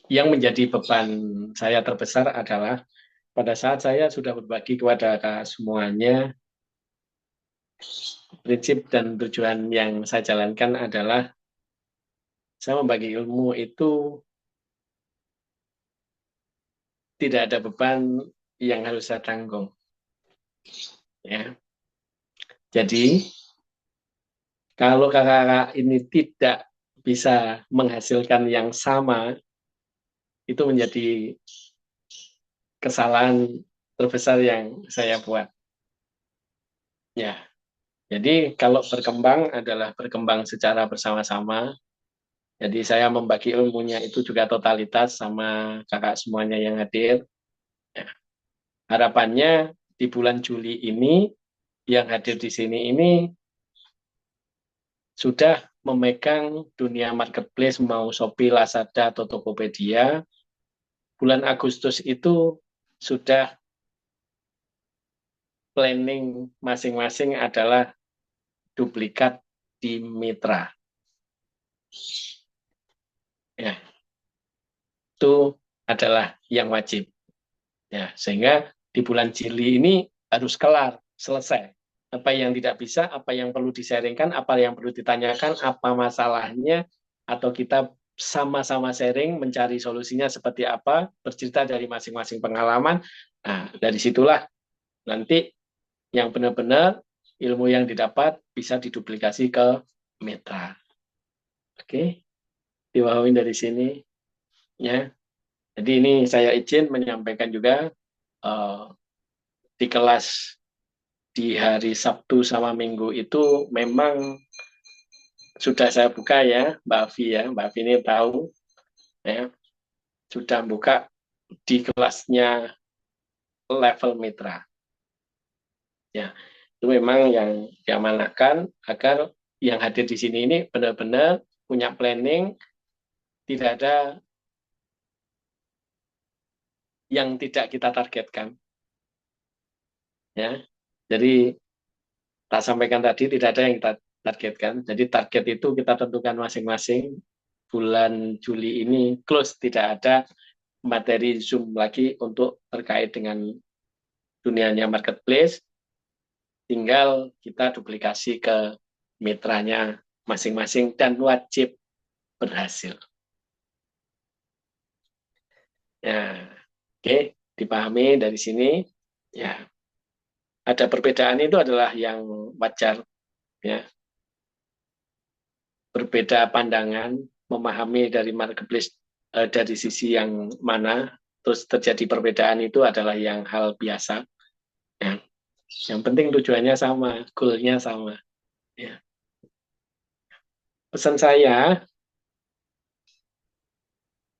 Yang menjadi beban saya terbesar adalah pada saat saya sudah berbagi kepada kakak semuanya, prinsip dan tujuan yang saya jalankan adalah saya membagi ilmu itu tidak ada beban yang harus saya tanggung. Ya. Jadi, kalau kakak-kakak ini tidak bisa menghasilkan yang sama, itu menjadi kesalahan terbesar yang saya buat. Ya, jadi kalau berkembang adalah berkembang secara bersama-sama. Jadi saya membagi ilmunya itu juga totalitas sama kakak semuanya yang hadir. Ya. Harapannya di bulan Juli ini yang hadir di sini ini sudah memegang dunia marketplace mau Shopee, Lazada, atau Tokopedia. Bulan Agustus itu sudah planning masing-masing adalah duplikat di mitra. Ya, itu adalah yang wajib. Ya, sehingga di bulan Juli ini harus kelar, selesai. Apa yang tidak bisa, apa yang perlu disaringkan, apa yang perlu ditanyakan, apa masalahnya, atau kita sama-sama sharing, mencari solusinya seperti apa, bercerita dari masing-masing pengalaman. Nah, dari situlah nanti yang benar-benar ilmu yang didapat bisa diduplikasi ke mitra. Oke, diwawain dari sini. Ya. Jadi ini saya izin menyampaikan juga di kelas di hari Sabtu sama Minggu itu memang sudah saya buka ya, Mbak Afi ya. Mbak Afi ini tahu ya, sudah buka di kelasnya level mitra. Ya, itu memang yang diamanahkan agar yang hadir di sini ini benar-benar punya planning, tidak ada yang tidak kita targetkan. Ya, jadi tak sampaikan tadi tidak ada yang kita targetkan. Jadi target itu kita tentukan masing-masing. Bulan Juli ini close, tidak ada materi Zoom lagi untuk terkait dengan dunianya marketplace. Tinggal kita duplikasi ke mitranya masing-masing dan wajib berhasil. Ya, oke, dipahami dari sini. Ya, ada perbedaan itu adalah yang wajar. Ya, berbeda pandangan, memahami dari marketplace dari sisi yang mana, terus terjadi perbedaan itu adalah yang hal biasa. Ya. Yang penting tujuannya sama, goalnya sama. Ya. Pesan saya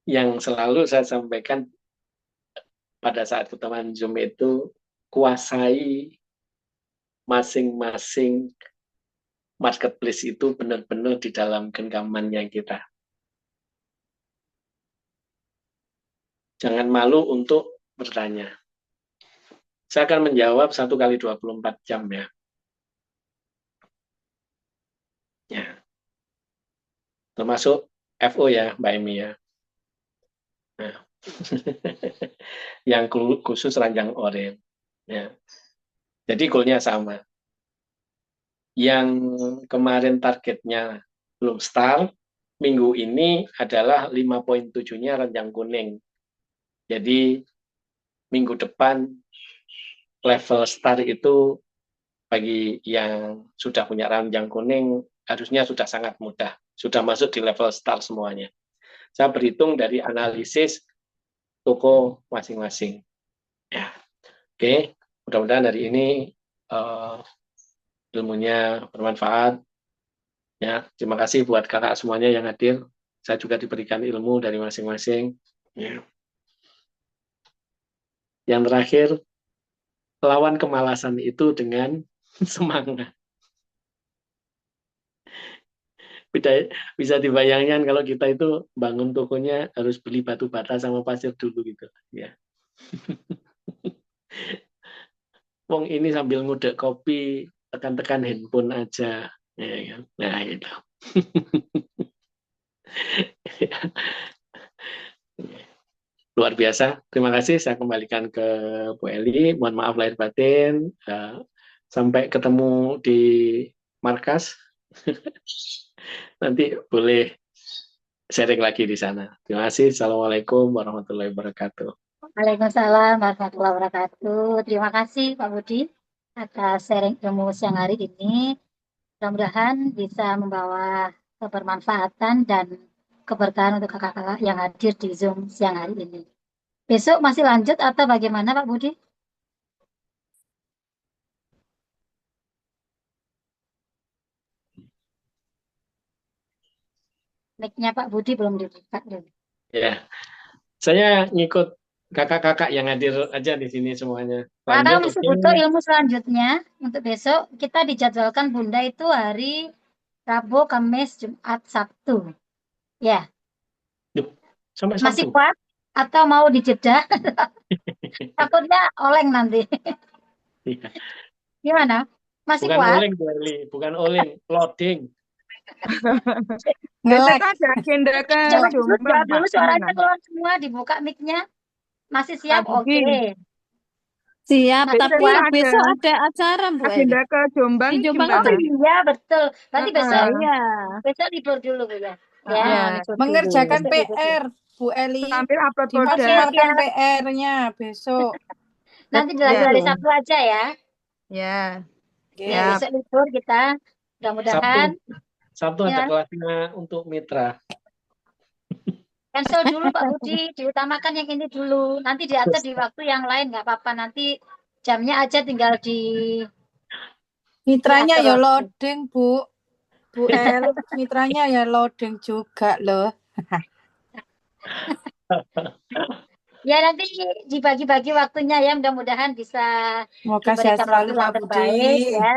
yang selalu saya sampaikan pada saat pertemuan Zoom itu, kuasai masing-masing marketplace itu benar-benar di dalam genggamannya kita. Jangan malu untuk bertanya. Saya akan menjawab 1 kali 24 jam ya. Ya. Termasuk FO ya, Mbak Emi ya. Nah. Yang khusus ranjang oren. Ya. Jadi goalnya sama. Yang kemarin targetnya belum start, minggu ini adalah 5.7-nya ranjang kuning. Jadi minggu depan level start itu bagi yang sudah punya ranjang kuning harusnya sudah sangat mudah, sudah masuk di level start semuanya. Saya berhitung dari analisis toko masing-masing. Ya, oke. Mudah-mudahan hari ini ilmunya bermanfaat. Ya, terima kasih buat kakak semuanya yang hadir. Saya juga diberikan ilmu dari masing-masing. Ya. Yang terakhir, lawan kemalasan itu dengan semangat. Bisa dibayangkan kalau kita itu bangun tokonya harus beli batu bata sama pasir dulu gitu. Ya. Wong ini sambil ngudek kopi, tekan-tekan handphone aja. Ya, nah itu. Luar biasa. Terima kasih. Saya kembalikan ke Bu Eli. Mohon maaf lahir batin. Sampai ketemu di markas. Nanti boleh sharing lagi di sana. Terima kasih. Assalamualaikum warahmatullahi wabarakatuh. Waalaikumsalam warahmatullahi wabarakatuh. Terima kasih Pak Budi atas sharing ilmu siang hari ini. Mudah-mudahan bisa membawa kebermanfaatan dan keberkahan untuk kakak-kakak yang hadir di Zoom siang hari ini. Besok masih lanjut atau bagaimana Pak Budi? Mic-nya Pak Budi belum dibuka. Ya, saya ngikut kakak-kakak yang hadir aja di sini semuanya. Karena Lanjut, masih oke. butuh ilmu selanjutnya untuk besok kita dijadwalkan Bunda itu hari Rabu, Kamis, Jumat, Sabtu. Ya, Duh, sampai masih Sabtu. kuat atau mau dijeda? Takutnya oleng nanti. Iya. Gimana? Masih Bukan kuat? oleng, Bu Eli. Bukan oleng, loading. Besok ada agenda ke Jawab dulu, Jombang, Pak. suaranya Gimana? keluar semua, dibuka mic-nya. Masih siap? Pak Budi. Oke. Siap, Masih tapi kuat? besok ada acara Bu Eli. Agenda ke Jombang Di Jombang Oh gimana? iya, betul. Berarti besok Iya. besok libur dulu Bu ya. Ya, Ya, libur dulu. Mengerjakan Besok libur dulu. PR, Bu Eli. sambil upload produk. Oke, Dimaksimalkan siap. PR-nya besok. Nanti dilanjut hari Betul. Sabtu aja ya. Ya, Oke, siap. besok libur kita. Mudah-mudahan Sabtu ada ya, kelasnya untuk mitra. cancel dulu Pak Budi, diutamakan yang ini dulu. Nanti diatur di waktu yang lain nggak apa-apa. Nanti jamnya aja tinggal Mitranya diatur ya waktu. loading, Bu. Bu El, mitranya ya loading juga loh. Ya nanti dibagi-bagi waktunya ya, mudah-mudahan bisa Semoga sehat diberikan selalu waktu Pak yang Budi. terbaik ya.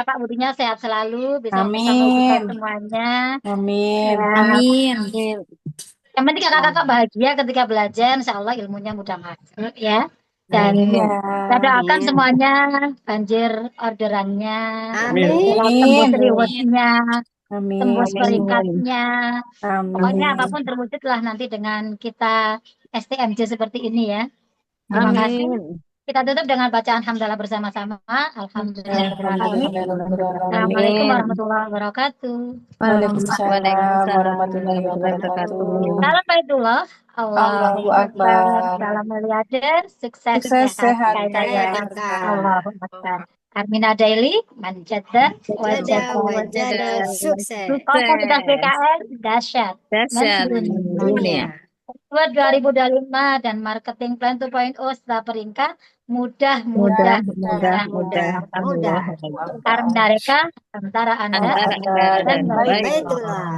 Pak Budinya sehat selalu, bisa mempersama kita Amin. semuanya. Amin. Ya, Amin. Yang penting kakak-kakak bahagia ketika belajar, insya Allah ilmunya mudah masuk ya. Dan Iya. saya doakan Amin. semuanya banjir orderannya, Amin. tembus Amin. rewardnya, tembus Amin. peringkatnya. Pokoknya Amin. apapun terwujudlah nanti dengan kita STMJ seperti ini ya. Terima kasih. Amin. Kita tutup dengan bacaan hamdalah bersama-sama. Alhamdulillahirrahmanirrahim. Assalamualaikum Alhamdulillah. warahmatullahi wabarakatuh. Waalaikumsalam Waalaikumsalam warahmatullahi warahmatullahi wabarakatuh. wabarakatuh. Salam Baitullah. Allahu Allahu Akbar. Akbar. Salam miliarder. Sukses Sukses sehat sehat kaya Kaya raya. kakak. Allahu Akbar. Armina Daily, manjada, Wajada wajada, wajada sukses. Komunitas Sukses. BKS dahsyat, Dahsyat mendunia. dunia. Ketua 2025 dan marketing plan 2.0 setelah peringkat mudah. Mudah. Alhamdulillah. Karena mereka antara Anda Antara Anda dan dan Baitullah. Baitullah.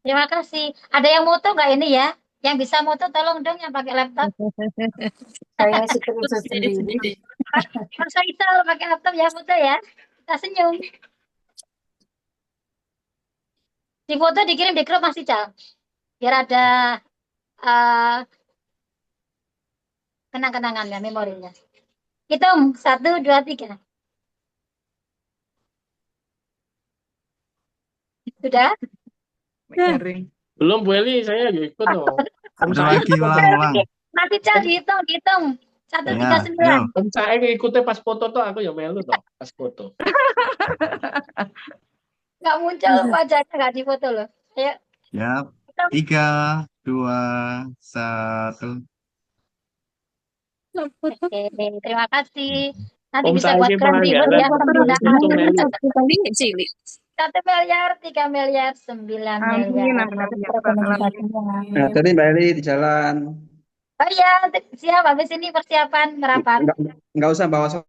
Terima kasih. Ada yang moto nggak ini ya? Yang bisa moto tolong dong yang pakai laptop. Saya screenshot sendiri. Mas Faisal pakai laptop ya foto ya. Kita senyum. Di foto dikirim di grup Mas Ical. Biar ada kenang-kenangannya, memorinya. Hitung 1, 2, 3. Sudah? Belum Bu Eli, saya juga ikut loh. Ada lagi ulang-ulang. Mas Ical dihitung. 1, 3, Ya, 9. yuk. Saya ikutnya pas foto tuh aku ya melu toh pas foto. Nggak muncul wajahnya, nggak di foto loh. Ayo. Ya, Hitung. 3, 2, 1. Oke, terima kasih. Nanti Om bisa buat saya grand reward ya penggunaan untuk Meli. 1 miliar, 3 miliar, 9 miliar. Nah, tadi Mbak Eli di jalan. Oh iya, siap. Habis ini persiapan merapat. Nggak usah bawa